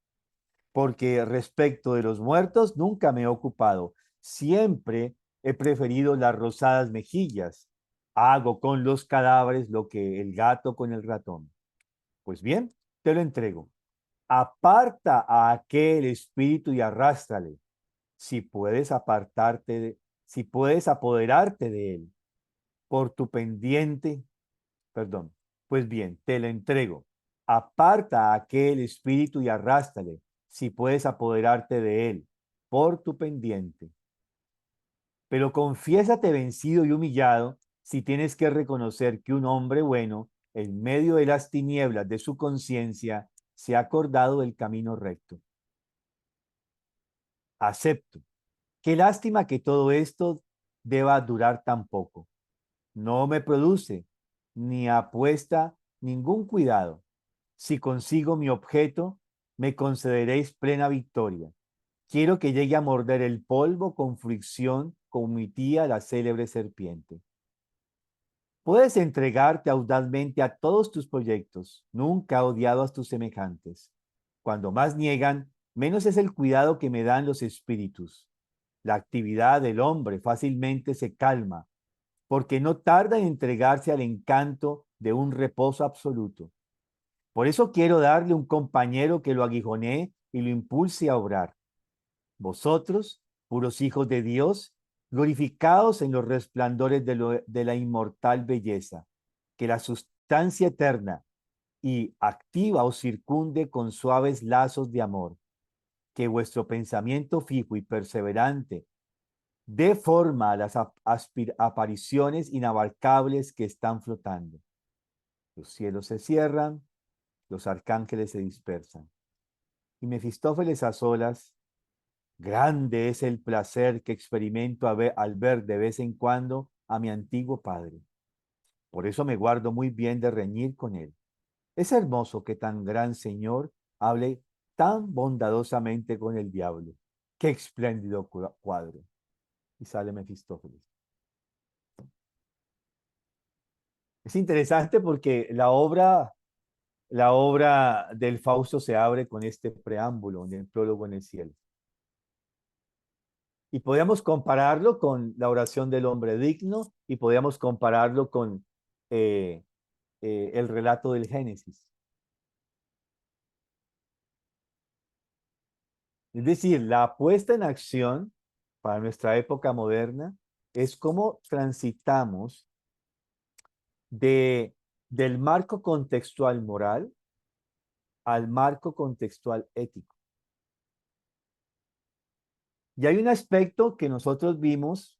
porque respecto de los muertos nunca me he ocupado. Siempre he preferido las rosadas mejillas. Hago con los cadáveres lo que el gato con el ratón. Pues bien, te lo entrego. Aparta a aquel espíritu y arrástrale. Si puedes si puedes apoderarte de él por tu pendiente, perdón, pues bien, te lo entrego. Aparta a aquel espíritu y arrástrale, si puedes apoderarte de él, por tu pendiente. Pero confiésate vencido y humillado si tienes que reconocer que un hombre bueno, en medio de las tinieblas de su conciencia, se ha acordado del camino recto. Acepto. Qué lástima que todo esto deba durar tan poco. No me produce ni apuesta ningún cuidado. Si consigo mi objeto, me concederéis plena victoria. Quiero que llegue a morder el polvo con fricción como mi tía la célebre serpiente. Puedes entregarte audazmente a todos tus proyectos. Nunca he odiado a tus semejantes. Cuando más niegan, menos es el cuidado que me dan los espíritus. La actividad del hombre fácilmente se calma, porque no tarda en entregarse al encanto de un reposo absoluto. Por eso quiero darle un compañero que lo aguijonee y lo impulse a obrar. Vosotros, puros hijos de Dios, glorificados en los resplandores de la inmortal belleza, que la sustancia eterna y activa os circunde con suaves lazos de amor, que vuestro pensamiento fijo y perseverante dé forma a las apariciones inabarcables que están flotando. Los cielos se cierran, los arcángeles se dispersan. Y Mefistófeles a solas: grande es el placer que experimento al ver de vez en cuando a mi antiguo padre. Por eso me guardo muy bien de reñir con él. Es hermoso que tan gran señor hable tan bondadosamente con el diablo. ¡Qué espléndido cuadro! Y sale Mefistófeles. Es interesante porque la obra del Fausto se abre con este preámbulo, en el prólogo en el cielo. Y podríamos compararlo con la oración del hombre digno y podríamos compararlo con el relato del Génesis. Es decir, la puesta en acción para nuestra época moderna es cómo transitamos del marco contextual moral al marco contextual ético. Y hay un aspecto que nosotros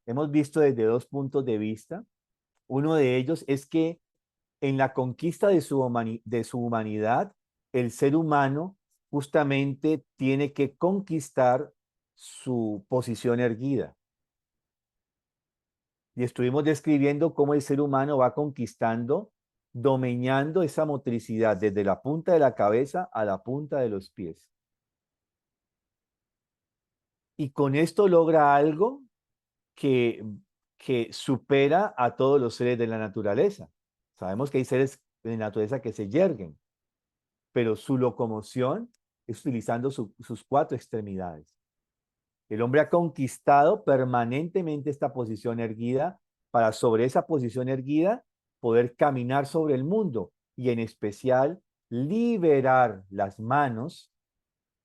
hemos visto desde dos puntos de vista. Uno de ellos es que en la conquista de su humanidad, el ser humano justamente tiene que conquistar su posición erguida. Y estuvimos describiendo cómo el ser humano va conquistando, domeñando esa motricidad desde la punta de la cabeza a la punta de los pies. Y con esto logra algo que, que supera a todos los seres de la naturaleza. Sabemos que hay seres de la naturaleza que se yerguen, pero su locomoción es utilizando sus cuatro extremidades. El hombre ha conquistado permanentemente esta posición erguida para sobre esa posición erguida poder caminar sobre el mundo y en especial liberar las manos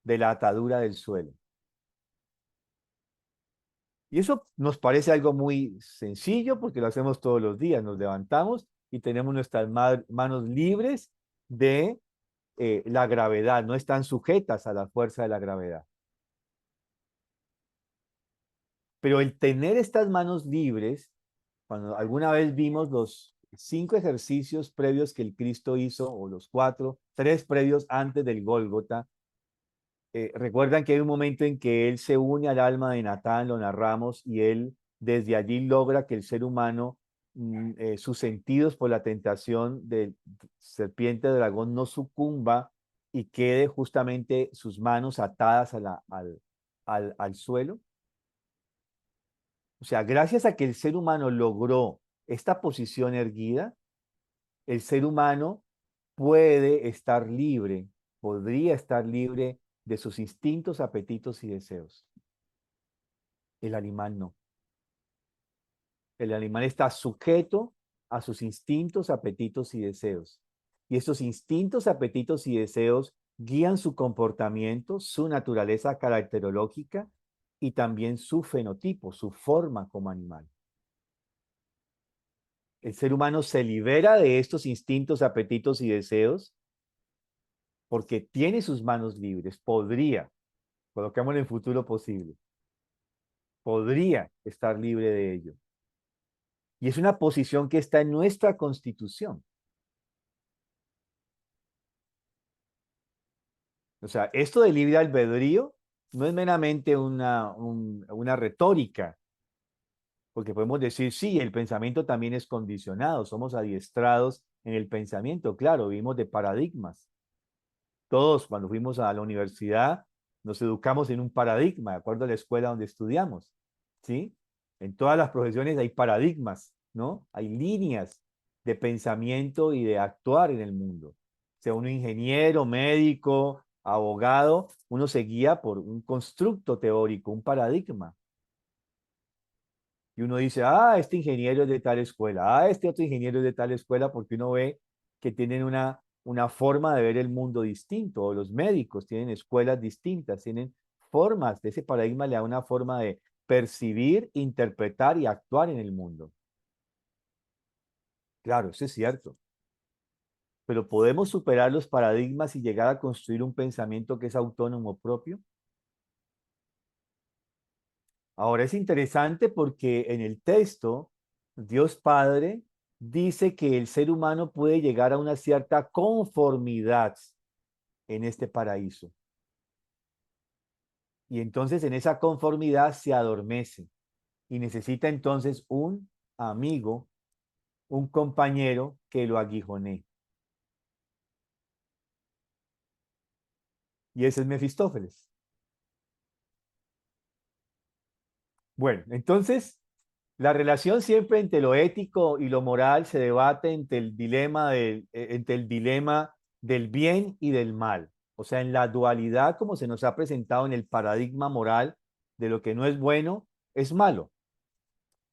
de la atadura del suelo. Y eso nos parece algo muy sencillo porque lo hacemos todos los días. Nos levantamos y tenemos nuestras manos libres de la gravedad, no están sujetas a la fuerza de la gravedad. Pero el tener estas manos libres, cuando alguna vez vimos los 5 ejercicios previos que el Cristo hizo, o los 4, 3 previos antes del Gólgota, recuerdan que hay un momento en que él se une al alma de Natán, lo narramos, y él desde allí logra que el ser humano, sus sentidos por la tentación del serpiente dragón no sucumba y quede justamente sus manos atadas al suelo. O sea, gracias a que el ser humano logró esta posición erguida, el ser humano puede estar libre, podría estar libre de sus instintos, apetitos y deseos. El animal no. El animal está sujeto a sus instintos, apetitos y deseos. Y estos instintos, apetitos y deseos guían su comportamiento, su naturaleza caracterológica y también su fenotipo, su forma como animal. El ser humano se libera de estos instintos, apetitos y deseos porque tiene sus manos libres. Podría, colocémoslo en futuro posible, podría estar libre de ello. Y es una posición que está en nuestra Constitución. O sea, esto de libre albedrío no es meramente una retórica Porque podemos decir, sí, el pensamiento también es condicionado, somos adiestrados en el pensamiento, claro, vivimos de paradigmas. Todos cuando fuimos a la universidad nos educamos en un paradigma, de acuerdo a la escuela donde estudiamos, ¿sí? En todas las profesiones hay paradigmas, ¿no? Hay líneas de pensamiento y de actuar en el mundo. Sea uno ingeniero, médico, abogado, uno se guía por un constructo teórico, un paradigma. Y uno dice, ah, este ingeniero es de tal escuela, ah, este otro ingeniero es de tal escuela, porque uno ve que tienen una forma de ver el mundo distinto, o los médicos tienen escuelas distintas, tienen formas, de ese paradigma le da una forma de percibir, interpretar y actuar en el mundo. Claro, eso es cierto, pero ¿podemos superar los paradigmas y llegar a construir un pensamiento que es autónomo propio? Ahora es interesante porque en el texto, Dios Padre dice que el ser humano puede llegar a una cierta conformidad en este paraíso. Y entonces en esa conformidad se adormece y necesita entonces un amigo, un compañero que lo aguijonee. Y ese es Mefistófeles. Bueno, entonces la relación siempre entre lo ético y lo moral se debate entre el dilema del bien y del mal. O sea, en la dualidad como se nos ha presentado en el paradigma moral de lo que no es bueno, es malo.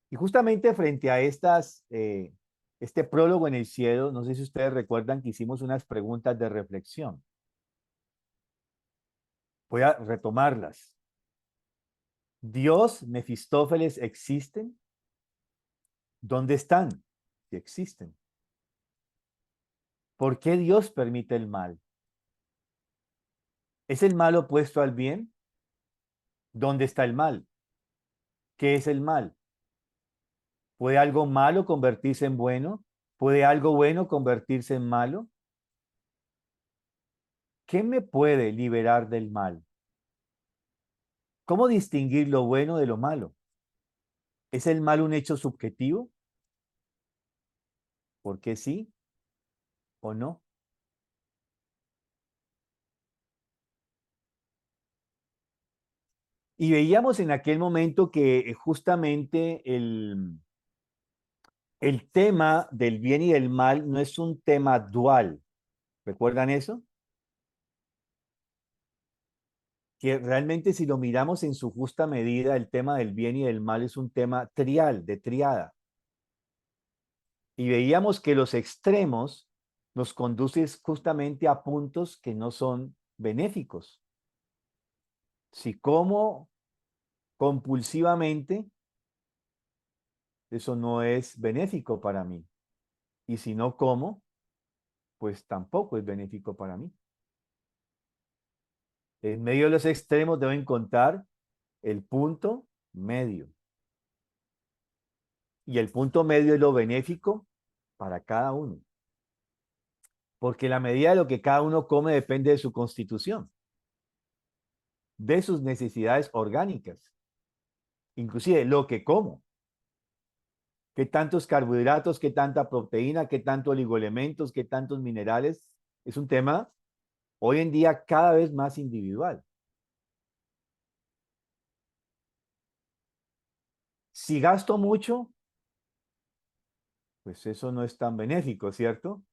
Y justamente frente a este prólogo en el cielo, no sé si ustedes recuerdan que hicimos unas preguntas de reflexión. Voy a retomarlas. ¿Dios, Mefistófeles existen? ¿Dónde están? Si existen. ¿Por qué Dios permite el mal? ¿Es el mal opuesto al bien? ¿Dónde está el mal? ¿Qué es el mal? ¿Puede algo malo convertirse en bueno? ¿Puede algo bueno convertirse en malo? ¿Qué me puede liberar del mal? ¿Cómo distinguir lo bueno de lo malo? ¿Es el mal un hecho subjetivo? ¿Por qué sí o no? Y veíamos en aquel momento que justamente el tema del bien y del mal no es un tema dual. ¿Recuerdan eso? Que realmente si lo miramos en su justa medida, el tema del bien y del mal es un tema trial, de triada. Y veíamos que los extremos nos conducen justamente a puntos que no son benéficos. Si como compulsivamente, eso no es benéfico para mí. Y si no como, pues tampoco es benéfico para mí. En medio de los extremos debo encontrar el punto medio. Y el punto medio es lo benéfico para cada uno. Porque la medida de lo que cada uno come depende de su constitución, de sus necesidades orgánicas, inclusive lo que como, qué tantos carbohidratos, qué tanta proteína, qué tantos oligoelementos, qué tantos minerales, es un tema hoy en día cada vez más individual. Si gasto mucho, pues eso no es tan benéfico, ¿cierto?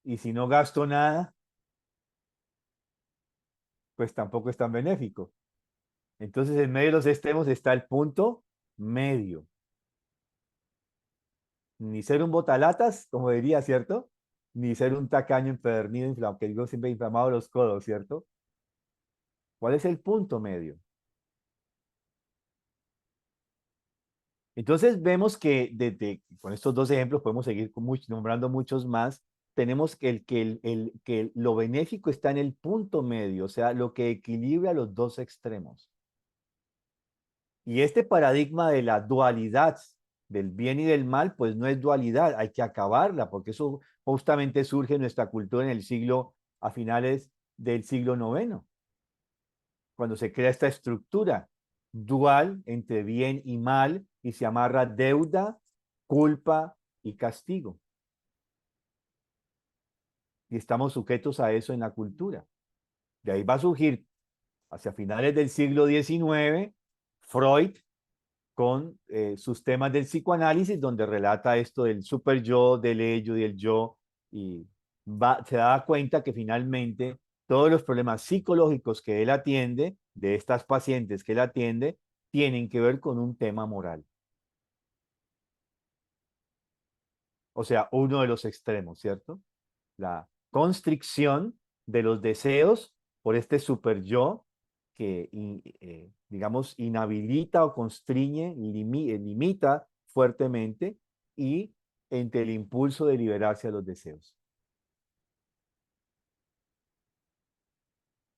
Y si no gasto nada, pues tampoco es tan benéfico. Entonces, en medio de los extremos está el punto medio. Ni ser un botalatas, como diría, ¿cierto? Ni ser un tacaño empedernido, inflamado, que digo siempre inflamado los codos, ¿cierto? ¿Cuál es el punto medio? Entonces vemos que con estos dos ejemplos podemos seguir nombrando muchos más. Tenemos que lo benéfico está en el punto medio, o sea, lo que equilibra los dos extremos. Y este paradigma de la dualidad del bien y del mal, pues no es dualidad, hay que acabarla, porque eso justamente surge en nuestra cultura a finales del siglo IX, cuando se crea esta estructura dual entre bien y mal y se amarra deuda, culpa y castigo. Y estamos sujetos a eso en la cultura. De ahí va a surgir, hacia finales del siglo XIX, Freud con sus temas del psicoanálisis, donde relata esto del super yo, del ello y del yo, y se da cuenta que finalmente todos los problemas psicológicos que él atiende, de estas pacientes que él atiende, tienen que ver con un tema moral. O sea, uno de los extremos, ¿cierto? La constricción de los deseos por este super yo que, digamos, inhabilita o constriñe, limita fuertemente y entre el impulso de liberarse a los deseos.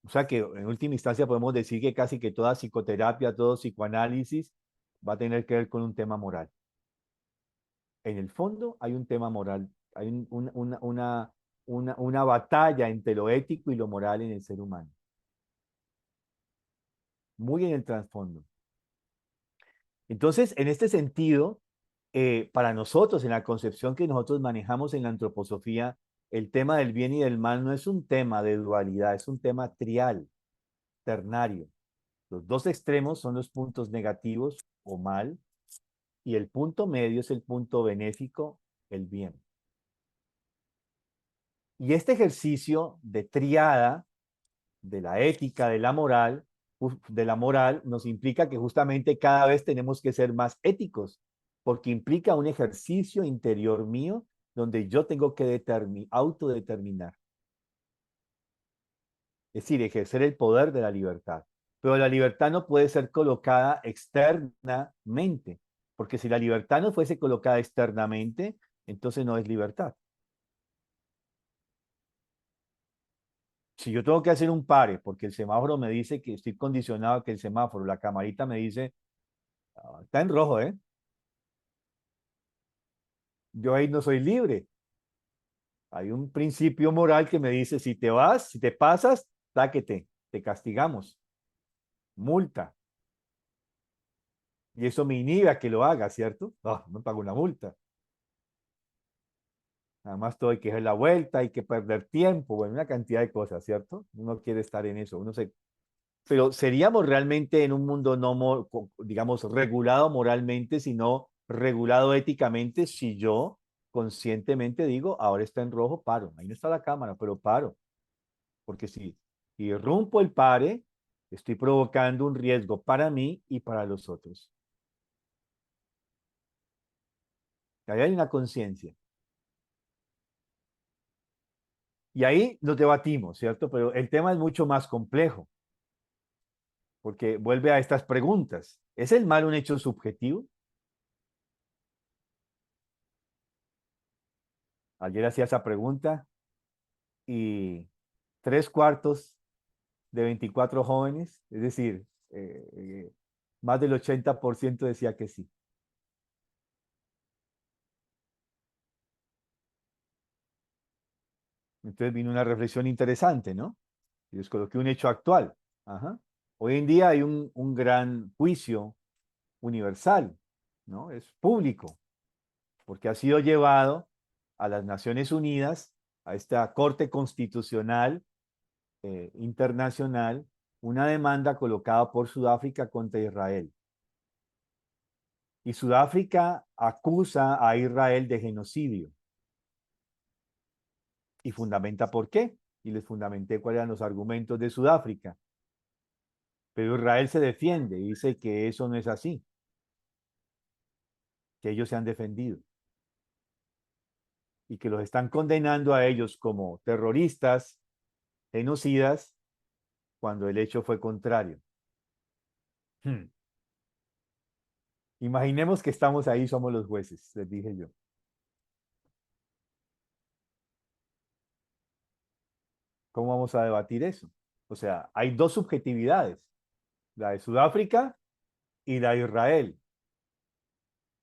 O sea que en última instancia podemos decir que casi que toda psicoterapia, todo psicoanálisis va a tener que ver con un tema moral. En el fondo hay un tema moral, hay una batalla entre lo ético y lo moral en el ser humano. Muy en el trasfondo. Entonces, en este sentido, para nosotros, en la concepción que nosotros manejamos en la antroposofía, el tema del bien y del mal no es un tema de dualidad, es un tema trial, ternario. Los dos extremos son los puntos negativos o mal, y el punto medio es el punto benéfico, el bien. Y este ejercicio de triada de la ética, de la moral, nos implica que justamente cada vez tenemos que ser más éticos, porque implica un ejercicio interior mío donde yo tengo que autodeterminar. Es decir, ejercer el poder de la libertad. Pero la libertad no puede ser colocada externamente, porque si la libertad no fuese colocada externamente, entonces no es libertad. Si yo tengo que hacer un pare porque el semáforo me dice que estoy condicionado a que el semáforo, la camarita me dice, "Ah, está en rojo, ¿eh?" Yo ahí no soy libre. Hay un principio moral que me dice, si te vas, si te pasas, táquete, te castigamos, multa. Y eso me inhibe a que lo haga, ¿cierto? No, no pago una multa. Nada más todo hay que hacer la vuelta, hay que perder tiempo, bueno, una cantidad de cosas, ¿cierto? Uno quiere estar en eso, pero seríamos realmente en un mundo no, digamos, regulado moralmente, sino regulado éticamente si yo conscientemente digo, ahora está en rojo, paro. Ahí no está la cámara, pero paro. Porque si irrumpo el pare, estoy provocando un riesgo para mí y para los otros. Ahí hay una conciencia. Y ahí nos debatimos, ¿cierto? Pero el tema es mucho más complejo, porque vuelve a estas preguntas. ¿Es el mal un hecho subjetivo? Ayer hacía esa pregunta y 3/4 de 24 jóvenes, es decir, más del 80% decía que sí. Entonces vino una reflexión interesante, ¿no? Y les coloqué un hecho actual. Ajá. Hoy en día hay un gran juicio universal, ¿no? Es público, porque ha sido llevado a las Naciones Unidas, a esta Corte Constitucional Internacional, una demanda colocada por Sudáfrica contra Israel. Y Sudáfrica acusa a Israel de genocidio. Y fundamenta por qué. Y les fundamenté cuáles eran los argumentos de Sudáfrica. Pero Israel se defiende y dice que eso no es así, que ellos se han defendido y que los están condenando a ellos como terroristas, genocidas, cuando el hecho fue contrario. Imaginemos que estamos ahí, somos los jueces, les dije yo. ¿Cómo vamos a debatir eso? O sea, hay dos subjetividades, la de Sudáfrica y la de Israel.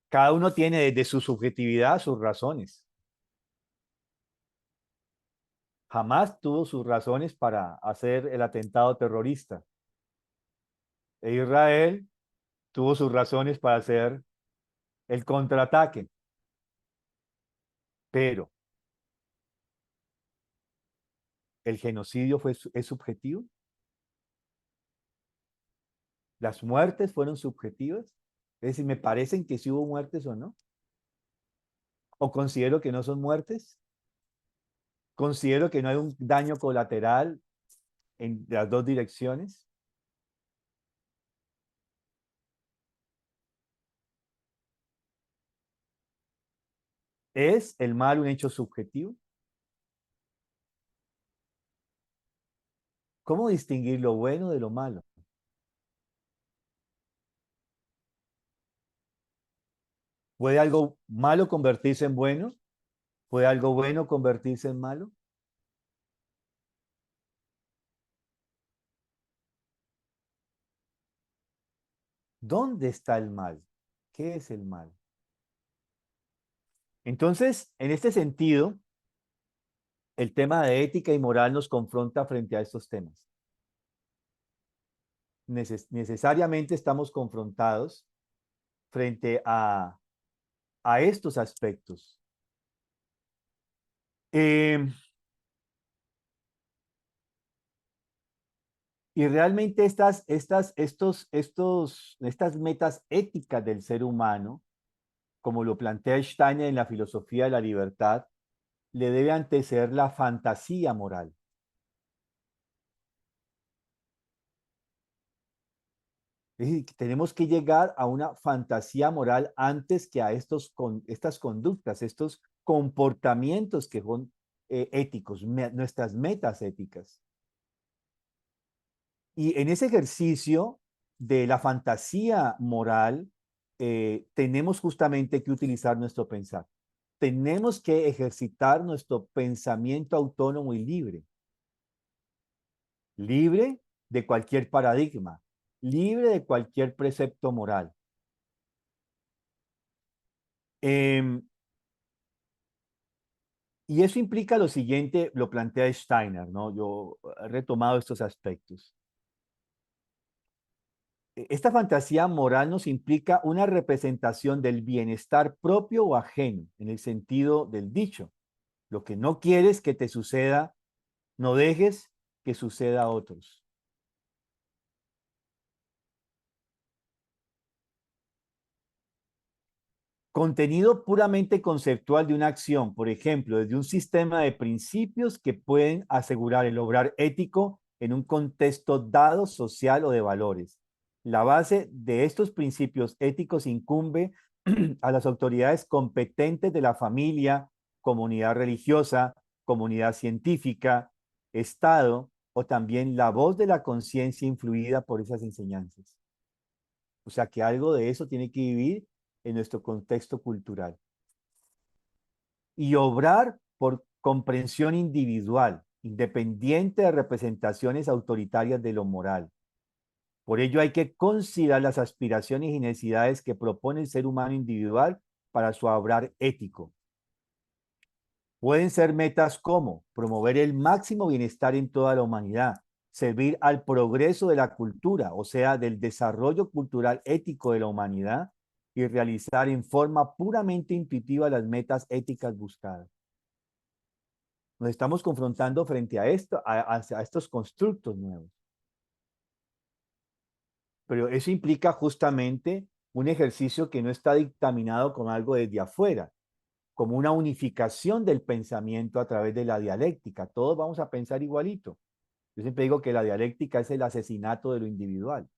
Cada uno tiene desde su subjetividad sus razones. Jamás tuvo sus razones para hacer el atentado terrorista. E Israel tuvo sus razones para hacer el contraataque. Pero, ¿el genocidio es subjetivo? ¿Las muertes fueron subjetivas? Es decir, ¿me parecen que sí hubo muertes o no? ¿O considero que no son muertes? ¿Considero que no hay un daño colateral en las dos direcciones? ¿Es el mal un hecho subjetivo? ¿Cómo distinguir lo bueno de lo malo? ¿Puede algo malo convertirse en bueno? ¿Puede algo bueno convertirse en malo? ¿Dónde está el mal? ¿Qué es el mal? Entonces, en este sentido, el tema de ética y moral nos confronta frente a estos temas. Necesariamente estamos confrontados frente a estos aspectos. Y realmente estas metas éticas del ser humano, como lo plantea Steiner en la filosofía de la libertad, le debe anteceder la fantasía moral. Es decir, que tenemos que llegar a una fantasía moral antes que a estas conductas, estos comportamientos que son éticos, nuestras metas éticas. Y en ese ejercicio de la fantasía moral, tenemos justamente que utilizar nuestro pensar. Tenemos que ejercitar nuestro pensamiento autónomo y libre. Libre de cualquier paradigma, libre de cualquier precepto moral. Y eso implica lo siguiente, lo plantea Steiner, ¿no? Yo he retomado estos aspectos. Esta fantasía moral nos implica una representación del bienestar propio o ajeno, en el sentido del dicho. Lo que no quieres que te suceda, no dejes que suceda a otros. Contenido puramente conceptual de una acción, por ejemplo, desde un sistema de principios que pueden asegurar el obrar ético en un contexto dado, social o de valores. La base de estos principios éticos incumbe a las autoridades competentes de la familia, comunidad religiosa, comunidad científica, Estado o también la voz de la conciencia influida por esas enseñanzas. O sea que algo de eso tiene que vivir en nuestro contexto cultural. Y obrar por comprensión individual, independiente de representaciones autoritarias de lo moral. Por ello hay que considerar las aspiraciones y necesidades que propone el ser humano individual para su obrar ético. Pueden ser metas como promover el máximo bienestar en toda la humanidad, servir al progreso de la cultura, o sea, del desarrollo cultural ético de la humanidad, y realizar en forma puramente intuitiva las metas éticas buscadas. Nos estamos confrontando frente a estos constructos nuevos. Pero eso implica justamente un ejercicio que no está dictaminado como algo desde afuera, como una unificación del pensamiento a través de la dialéctica. Todos vamos a pensar igualito. Yo siempre digo que la dialéctica es el asesinato de lo individual.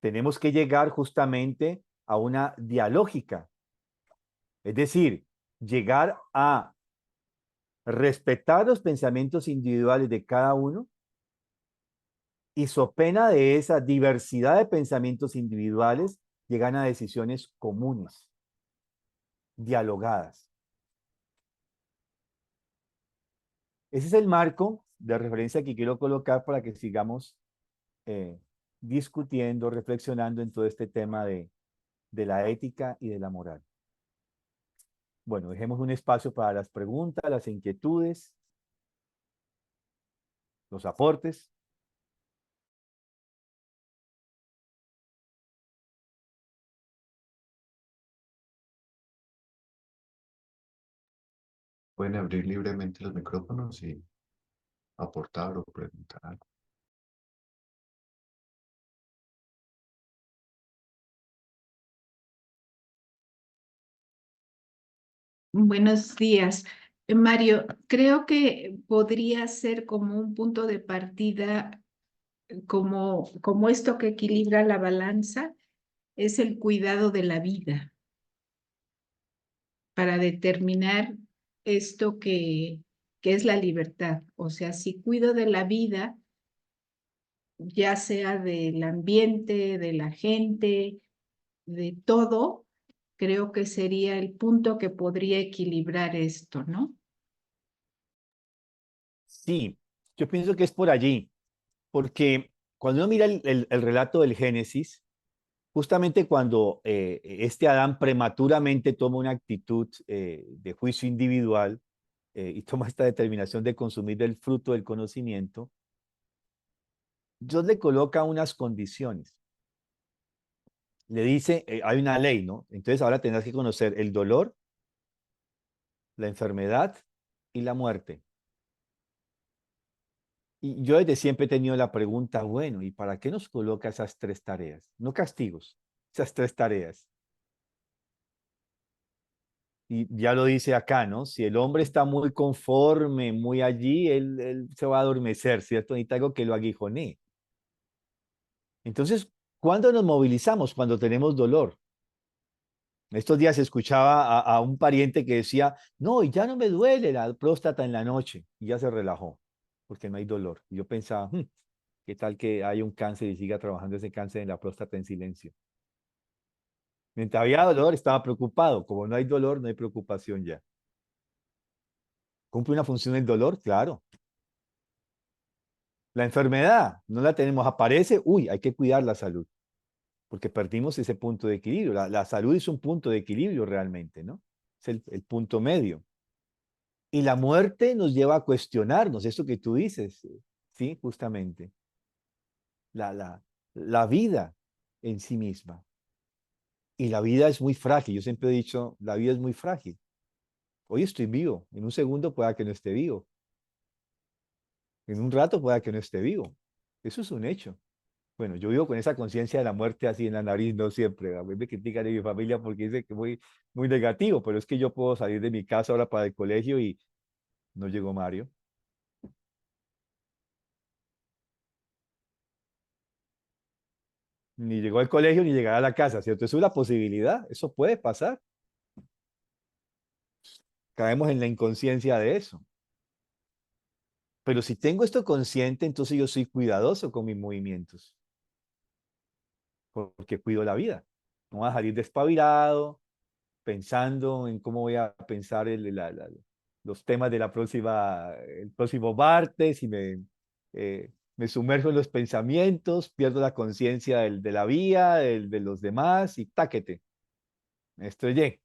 Tenemos que llegar justamente a una dialógica, es decir, llegar a respetar los pensamientos individuales de cada uno y so pena de esa diversidad de pensamientos individuales, llegan a decisiones comunes, dialogadas. Ese es el marco de referencia que quiero colocar para que sigamos discutiendo, reflexionando en todo este tema de la ética y de la moral. Bueno, dejemos un espacio para las preguntas, las inquietudes, los aportes. pueden abrir libremente los micrófonos y aportar o preguntar algo. Buenos días. Mario, creo que podría ser como un punto de partida, como esto que equilibra la balanza, es el cuidado de la vida para determinar esto que es la libertad. O sea, si cuido de la vida, ya sea del ambiente, de la gente, de todo, creo que sería el punto que podría equilibrar esto, ¿no? Sí, yo pienso que es por allí, porque cuando uno mira el relato del Génesis, justamente cuando este Adán prematuramente toma una actitud de juicio individual y toma esta determinación de consumir el fruto del conocimiento, Dios le coloca unas condiciones. Le dice, hay una ley, ¿no? Entonces ahora tendrás que conocer el dolor, la enfermedad y la muerte. Y yo desde siempre he tenido la pregunta, bueno, ¿y para qué nos coloca esas tres tareas? No castigos, esas tres tareas. Y ya lo dice acá, ¿no? Si el hombre está muy conforme, muy allí, él se va a adormecer, ¿cierto? Necesita algo que lo aguijonee. Entonces, ¿cuándo nos movilizamos? Cuando tenemos dolor. Estos días escuchaba a un pariente que decía, no, ya no me duele la próstata en la noche. Y ya se relajó, porque no hay dolor. Y yo pensaba, ¿qué tal que haya un cáncer y siga trabajando ese cáncer en la próstata en silencio? Mientras había dolor, estaba preocupado. Como no hay dolor, no hay preocupación ya. ¿Cumple una función el dolor? Claro. La enfermedad, no la tenemos, aparece, uy, hay que cuidar la salud, porque perdimos ese punto de equilibrio. La salud es un punto de equilibrio realmente, ¿no? Es el punto medio. Y la muerte nos lleva a cuestionarnos, eso que tú dices, sí, justamente. La, la, la vida en sí misma. Y la vida es muy frágil. Yo siempre he dicho, la vida es muy frágil. Hoy estoy vivo, en un segundo pueda que no esté vivo, en un rato pueda que no esté vivo. Eso es un hecho. Bueno, yo vivo con esa conciencia de la muerte así en la nariz, no siempre. A mí me critican de mi familia porque dice que muy, muy negativo, pero es que yo puedo salir de mi casa ahora para el colegio y no llegó Mario. Ni llegó al colegio ni llegará a la casa, ¿cierto? Eso es una posibilidad, eso puede pasar. Caemos en la inconsciencia de eso. Pero si tengo esto consciente, entonces yo soy cuidadoso con mis movimientos, porque cuido la vida. No voy a salir despabilado, pensando en cómo voy a pensar los temas de el próximo martes y me sumerjo en los pensamientos, pierdo la conciencia de la vía, de los demás y táquete, me estrellé.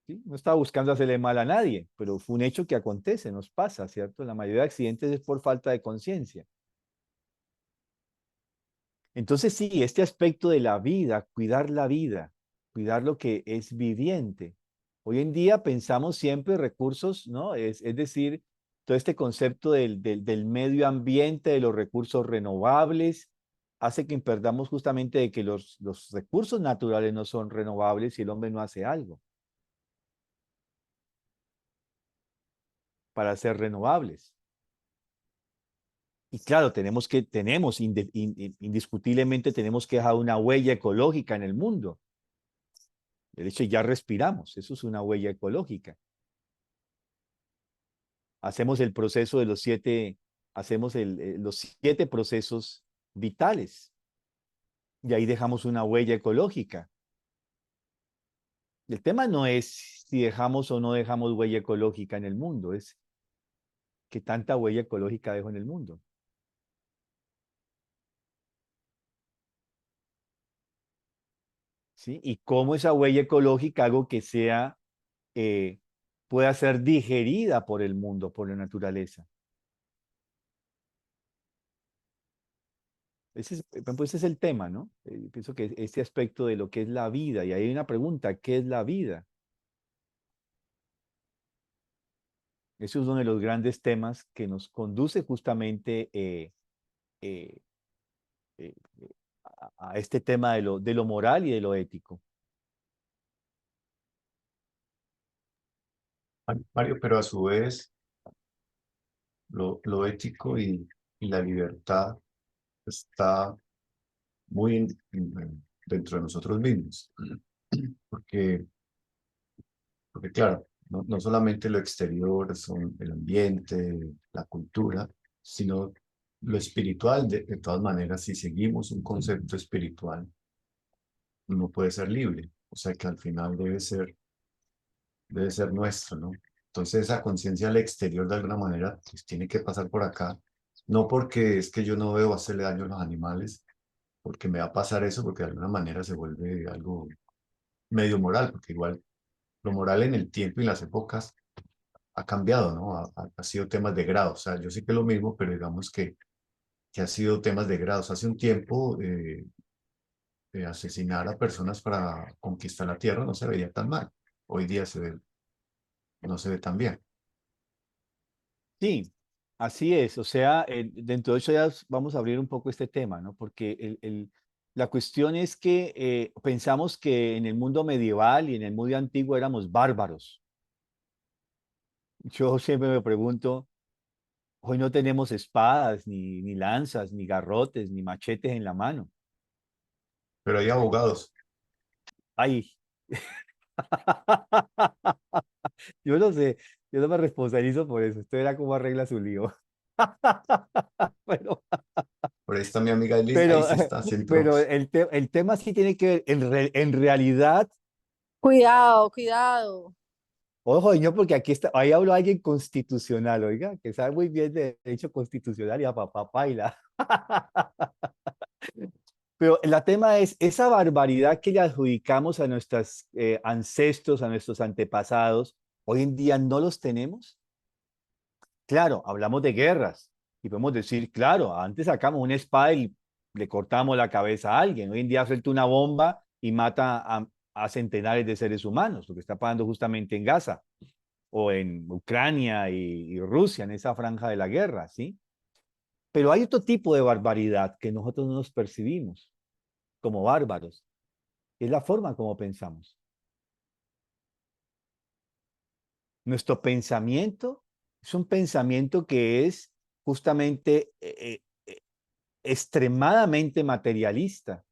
¿Sí? No estaba buscando hacerle mal a nadie, pero fue un hecho que acontece, nos pasa, ¿cierto? La mayoría de accidentes es por falta de conciencia. Entonces sí, este aspecto de la vida, cuidar lo que es viviente. Hoy en día pensamos siempre recursos, ¿no? Es decir, todo este concepto del medio ambiente, de los recursos renovables, hace que perdamos justamente de que los recursos naturales no son renovables si el hombre no hace algo para ser renovables. Y claro, indiscutiblemente tenemos que dejar una huella ecológica en el mundo. De hecho, ya respiramos, eso es una huella ecológica. Hacemos el proceso de hacemos los 7 procesos vitales y ahí dejamos una huella ecológica. El tema no es si dejamos o no dejamos huella ecológica en el mundo, es qué tanta huella ecológica dejo en el mundo. ¿Sí? Y cómo esa huella ecológica hago que eh, pueda ser digerida por el mundo, por la naturaleza. Ese es el tema, ¿no? Pienso que este aspecto de lo que es la vida, y ahí hay una pregunta, ¿qué es la vida? Ese es uno de los grandes temas que nos conduce justamente eh, eh, a este tema de lo moral y de lo ético. Mario, pero a su vez, lo ético y la libertad está muy dentro de nosotros mismos. Porque, porque claro, no solamente lo exterior son el ambiente, la cultura, sino lo espiritual. De todas maneras, si seguimos un concepto espiritual, no puede ser libre. O sea que al final debe ser nuestro, ¿no? Entonces esa conciencia al exterior de alguna manera pues, tiene que pasar por acá. No porque es que yo no debo hacerle daño a los animales, porque me va a pasar eso, porque de alguna manera se vuelve algo medio moral, porque igual lo moral en el tiempo y las épocas ha cambiado, ¿no? Ha sido temas de grado. O sea, yo sé que es lo mismo, pero digamos que ha sido temas de grados. Hace un tiempo, asesinar a personas para conquistar la tierra no se veía tan mal. Hoy día no se ve tan bien. Sí, así es. O sea, dentro de eso ya vamos a abrir un poco este tema, ¿no? Porque la cuestión es que pensamos que en el mundo medieval y en el mundo antiguo éramos bárbaros. Yo siempre me pregunto, hoy no tenemos espadas, ni lanzas, ni garrotes, ni machetes en la mano. Pero hay abogados. Ay, yo no sé, yo no me responsabilizo por eso. Usted verá cómo arregla su lío. Pero, Por ahí está mi amiga Liz. Ahí pero, sí está, sin pero pros. el tema sí tiene que ver, en realidad, Cuidado, cuidado. ojo, y no, porque aquí está, ahí habló alguien constitucional, oiga, que sabe muy bien de derecho constitucional y a papá paila. Pero el tema es esa barbaridad que le adjudicamos a nuestros ancestros, a nuestros antepasados, hoy en día no los tenemos. Claro, hablamos de guerras y podemos decir, claro, antes sacamos una espada y le cortamos la cabeza a alguien. Hoy en día suelta una bomba y mata a centenares de seres humanos, lo que está pasando justamente en Gaza o en Ucrania y Rusia, en esa franja de la guerra, ¿sí? Pero hay otro tipo de barbaridad que nosotros no nos percibimos como bárbaros. Es la forma como pensamos. Nuestro pensamiento es un pensamiento que es justamente extremadamente materialista.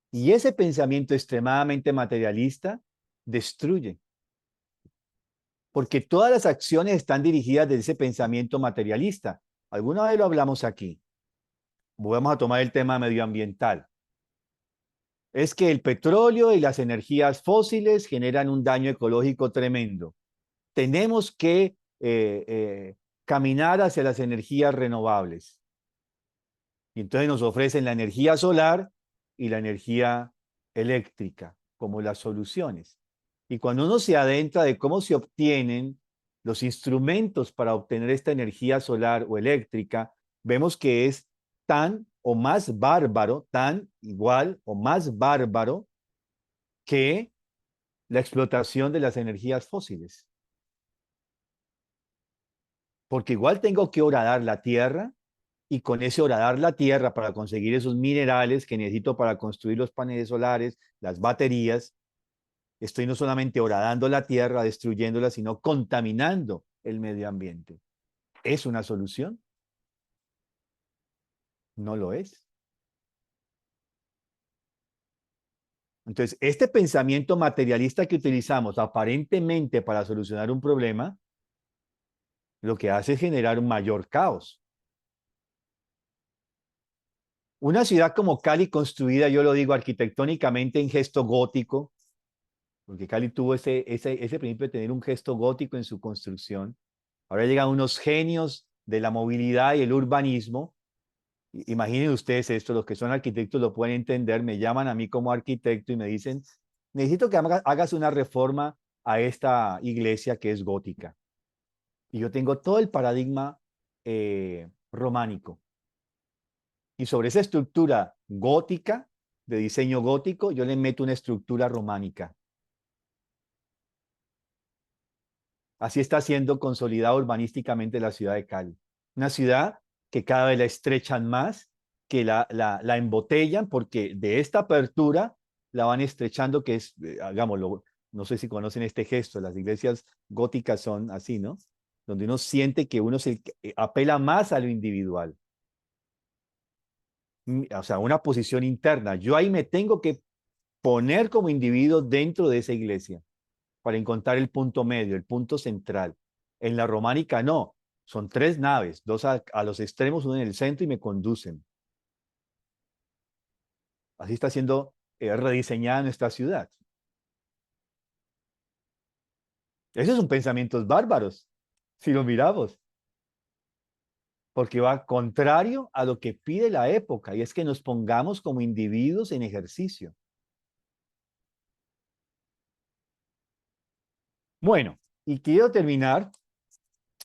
Y ese pensamiento extremadamente materialista destruye, porque todas las acciones están dirigidas de ese pensamiento materialista. Alguna vez lo hablamos aquí. Vamos a tomar el tema medioambiental. Es que el petróleo y las energías fósiles generan un daño ecológico tremendo. Tenemos que caminar hacia las energías renovables. Y entonces nos ofrecen la energía solar y la energía eléctrica como las soluciones. Y cuando uno se adentra de cómo se obtienen los instrumentos para obtener esta energía solar o eléctrica, vemos que es tan o más bárbaro, tan igual o más bárbaro que la explotación de las energías fósiles. Porque igual tengo que horadar la tierra y con ese horadar la tierra para conseguir esos minerales que necesito para construir los paneles solares, las baterías, estoy no solamente horadando la tierra, destruyéndola, sino contaminando el medio ambiente. ¿Es una solución? No lo es. Entonces, este pensamiento materialista que utilizamos aparentemente para solucionar un problema, lo que hace es generar un mayor caos. Una ciudad como Cali construida, yo lo digo arquitectónicamente en gesto gótico, porque Cali tuvo ese principio de tener un gesto gótico en su construcción. Ahora llegan unos genios de la movilidad y el urbanismo. Imaginen ustedes esto, los que son arquitectos lo pueden entender, me llaman a mí como arquitecto y me dicen, necesito que hagas una reforma a esta iglesia que es gótica. Y yo tengo todo el paradigma románico. Y sobre esa estructura gótica, de diseño gótico, yo le meto una estructura románica. Así está siendo consolidada urbanísticamente la ciudad de Cali. Una ciudad que cada vez la estrechan más, que la embotellan, porque de esta apertura la van estrechando, que es, hagámoslo, no sé si conocen este gesto, las iglesias góticas son así, ¿no? Donde uno siente que uno se apela más a lo individual. O sea, una posición interna. Yo ahí me tengo que poner como individuo dentro de esa iglesia para encontrar el punto medio, el punto central. En la románica no, son 3 naves, 2 a los extremos, una en el centro y me conducen. Así está siendo rediseñada nuestra ciudad. Esos son pensamientos bárbaros, si lo miramos, porque va contrario a lo que pide la época, y es que nos pongamos como individuos en ejercicio. Bueno, y quiero terminar,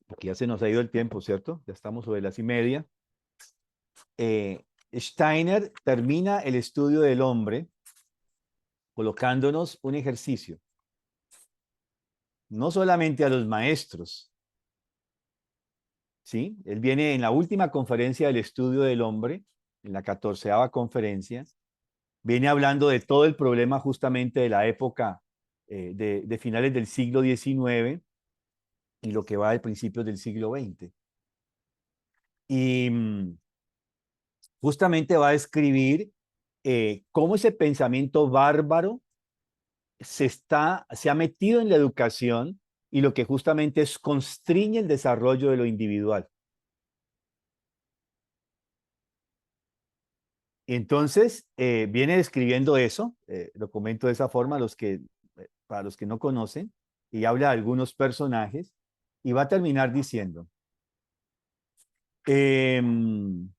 porque ya se nos ha ido el tiempo, ¿cierto? Ya estamos sobre las 1:30. Steiner termina el estudio del hombre colocándonos un ejercicio, no solamente a los maestros, ¿sí? Él viene en la última conferencia del estudio del hombre, en la 14ª conferencia, viene hablando de todo el problema justamente de la época de finales del siglo XIX y lo que va del principio del siglo XX. Y justamente va a describir cómo ese pensamiento bárbaro se ha metido en la educación y lo que justamente es constriñe el desarrollo de lo individual. Entonces, viene describiendo eso, lo comento de esa forma para los que no conocen, y habla de algunos personajes, y va a terminar diciendo, en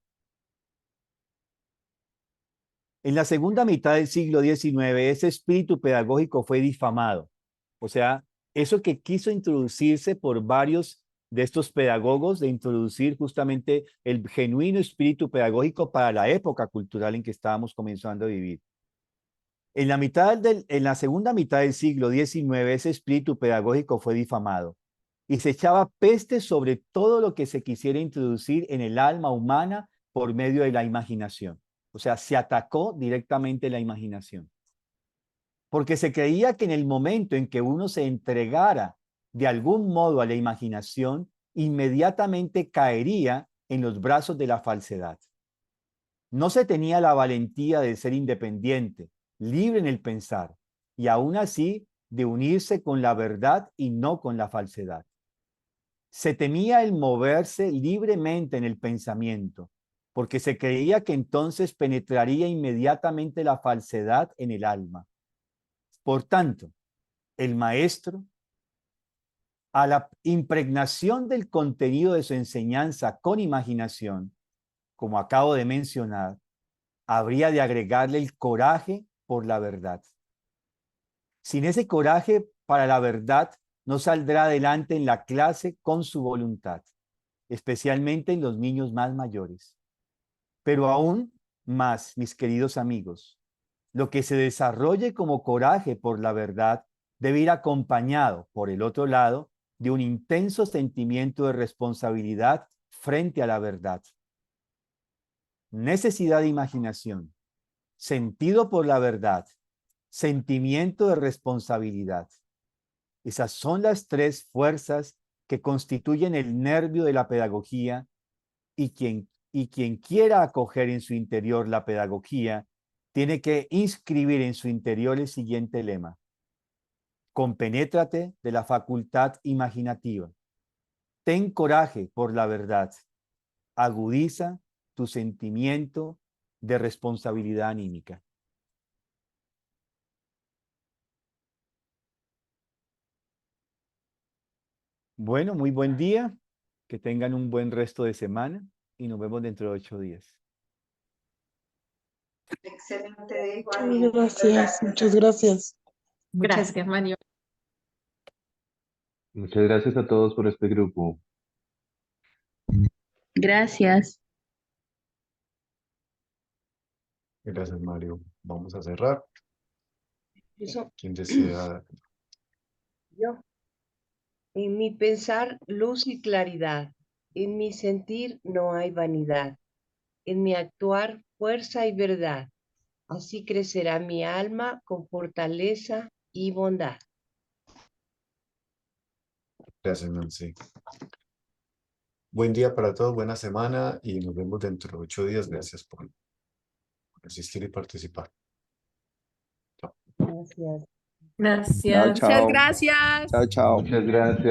la segunda mitad del siglo XIX, ese espíritu pedagógico fue difamado. O sea, eso que quiso introducirse por varios de estos pedagogos, de introducir justamente el genuino espíritu pedagógico para la época cultural en que estábamos comenzando a vivir. En la segunda mitad del siglo XIX, ese espíritu pedagógico fue difamado y se echaba peste sobre todo lo que se quisiera introducir en el alma humana por medio de la imaginación. O sea, se atacó directamente la imaginación. Porque se creía que en el momento en que uno se entregara de algún modo a la imaginación, inmediatamente caería en los brazos de la falsedad. No se tenía la valentía de ser independiente, libre en el pensar, y aún así de unirse con la verdad y no con la falsedad. Se temía el moverse libremente en el pensamiento, porque se creía que entonces penetraría inmediatamente la falsedad en el alma. Por tanto, el maestro, a la impregnación del contenido de su enseñanza con imaginación, como acabo de mencionar, habría de agregarle el coraje por la verdad. Sin ese coraje para la verdad, no saldrá adelante en la clase con su voluntad, especialmente en los niños más mayores. Pero aún más, mis queridos amigos, lo que se desarrolle como coraje por la verdad debe ir acompañado, por el otro lado, de un intenso sentimiento de responsabilidad frente a la verdad. Necesidad de imaginación, sentido por la verdad, sentimiento de responsabilidad. Esas son las 3 fuerzas que constituyen el nervio de la pedagogía y quien quiera acoger en su interior la pedagogía tiene que inscribir en su interior el siguiente lema: compenétrate de la facultad imaginativa. Ten coraje por la verdad. Agudiza tu sentimiento de responsabilidad anímica. Bueno, muy buen día. Que tengan un buen resto de semana y nos vemos dentro de 8 días. Excelente. Gracias, muchas gracias. Gracias, Mario. Muchas gracias a todos por este grupo. Gracias. Gracias, Mario. Vamos a cerrar. Eso, ¿Quién desea? yo. En mi pensar, luz y claridad. En mi sentir no hay vanidad. En mi actuar, fuerza y verdad. Así crecerá mi alma con fortaleza y bondad. Gracias, Nancy. Buen día para todos, buena semana y nos vemos dentro de 8 días. Gracias por asistir y participar. Gracias. Gracias. Muchas gracias. Muchas gracias.